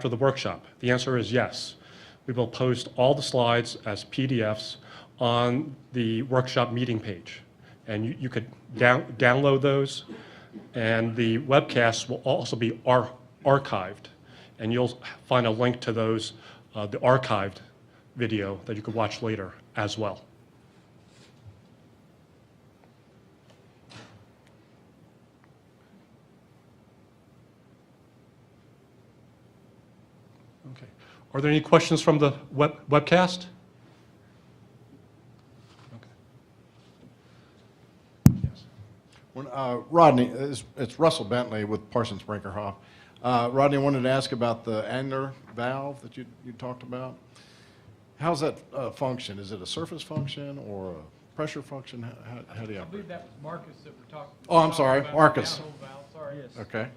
the workshop? The answer is yes. We will post all the slides as PDFs on the workshop meeting page. and you could download those. And the webcasts will also be archived, and you'll find a link to those, the archived video that you could watch later as well. Okay. Are there any questions from the webcast? Okay. Yes. Rodney, it's Russell Bentley with Parsons Brinkerhoff. Rodney, I wanted to ask about the annular valve that you talked about. How's that function? Is it a surface function or a pressure function? How do you I operate? believe that was Marcus that we're talking. Oh, I'm sorry, about. Marcus. Downhole valve, sorry. Yes. Okay.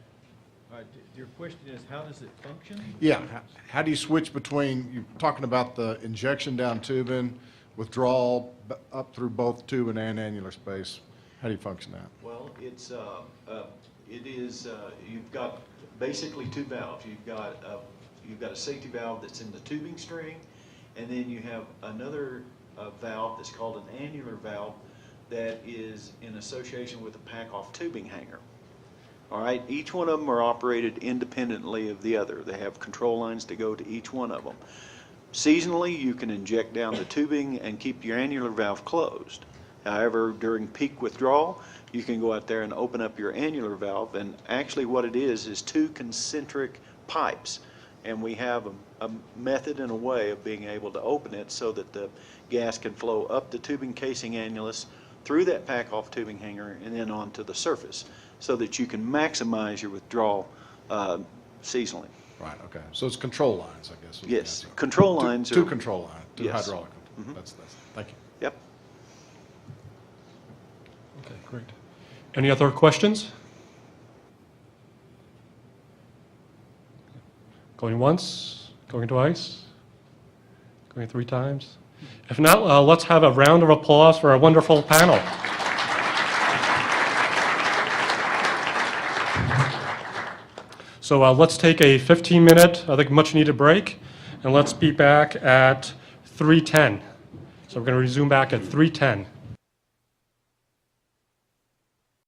Your question is, how does it function? Yeah, how do you switch between, you're talking about the injection down tubing, withdrawal up through both tubing and annular space? How do you function that? Well, you've got basically two valves. You've got a safety valve that's in the tubing string, and then you have another valve that's called an annular valve that is in association with a pack-off tubing hanger. All right, each one of them are operated independently of the other. They have control lines to go to each one of them. Seasonally, you can inject down the tubing and keep your annular valve closed. However, during peak withdrawal, you can go out there and open up your annular valve, and actually what it is two concentric pipes. And we have a method and a way of being able to open it so that the gas can flow up the tubing casing annulus, through that pack-off tubing hanger, and then onto the surface, so that you can maximize your withdrawal seasonally. Right, okay. So it's control lines, I guess. Yes, control lines Two are... control lines, two Yes. hydraulic. Mhm. That's, thank you. Yep. Okay, great. Any other questions? Going once, going twice, going 3 times? If not, let's have a round of applause for our wonderful panel. So let's take a 15-minute, I think much-needed break, and let's be back at 3:10. So we're going to resume back at 3:10.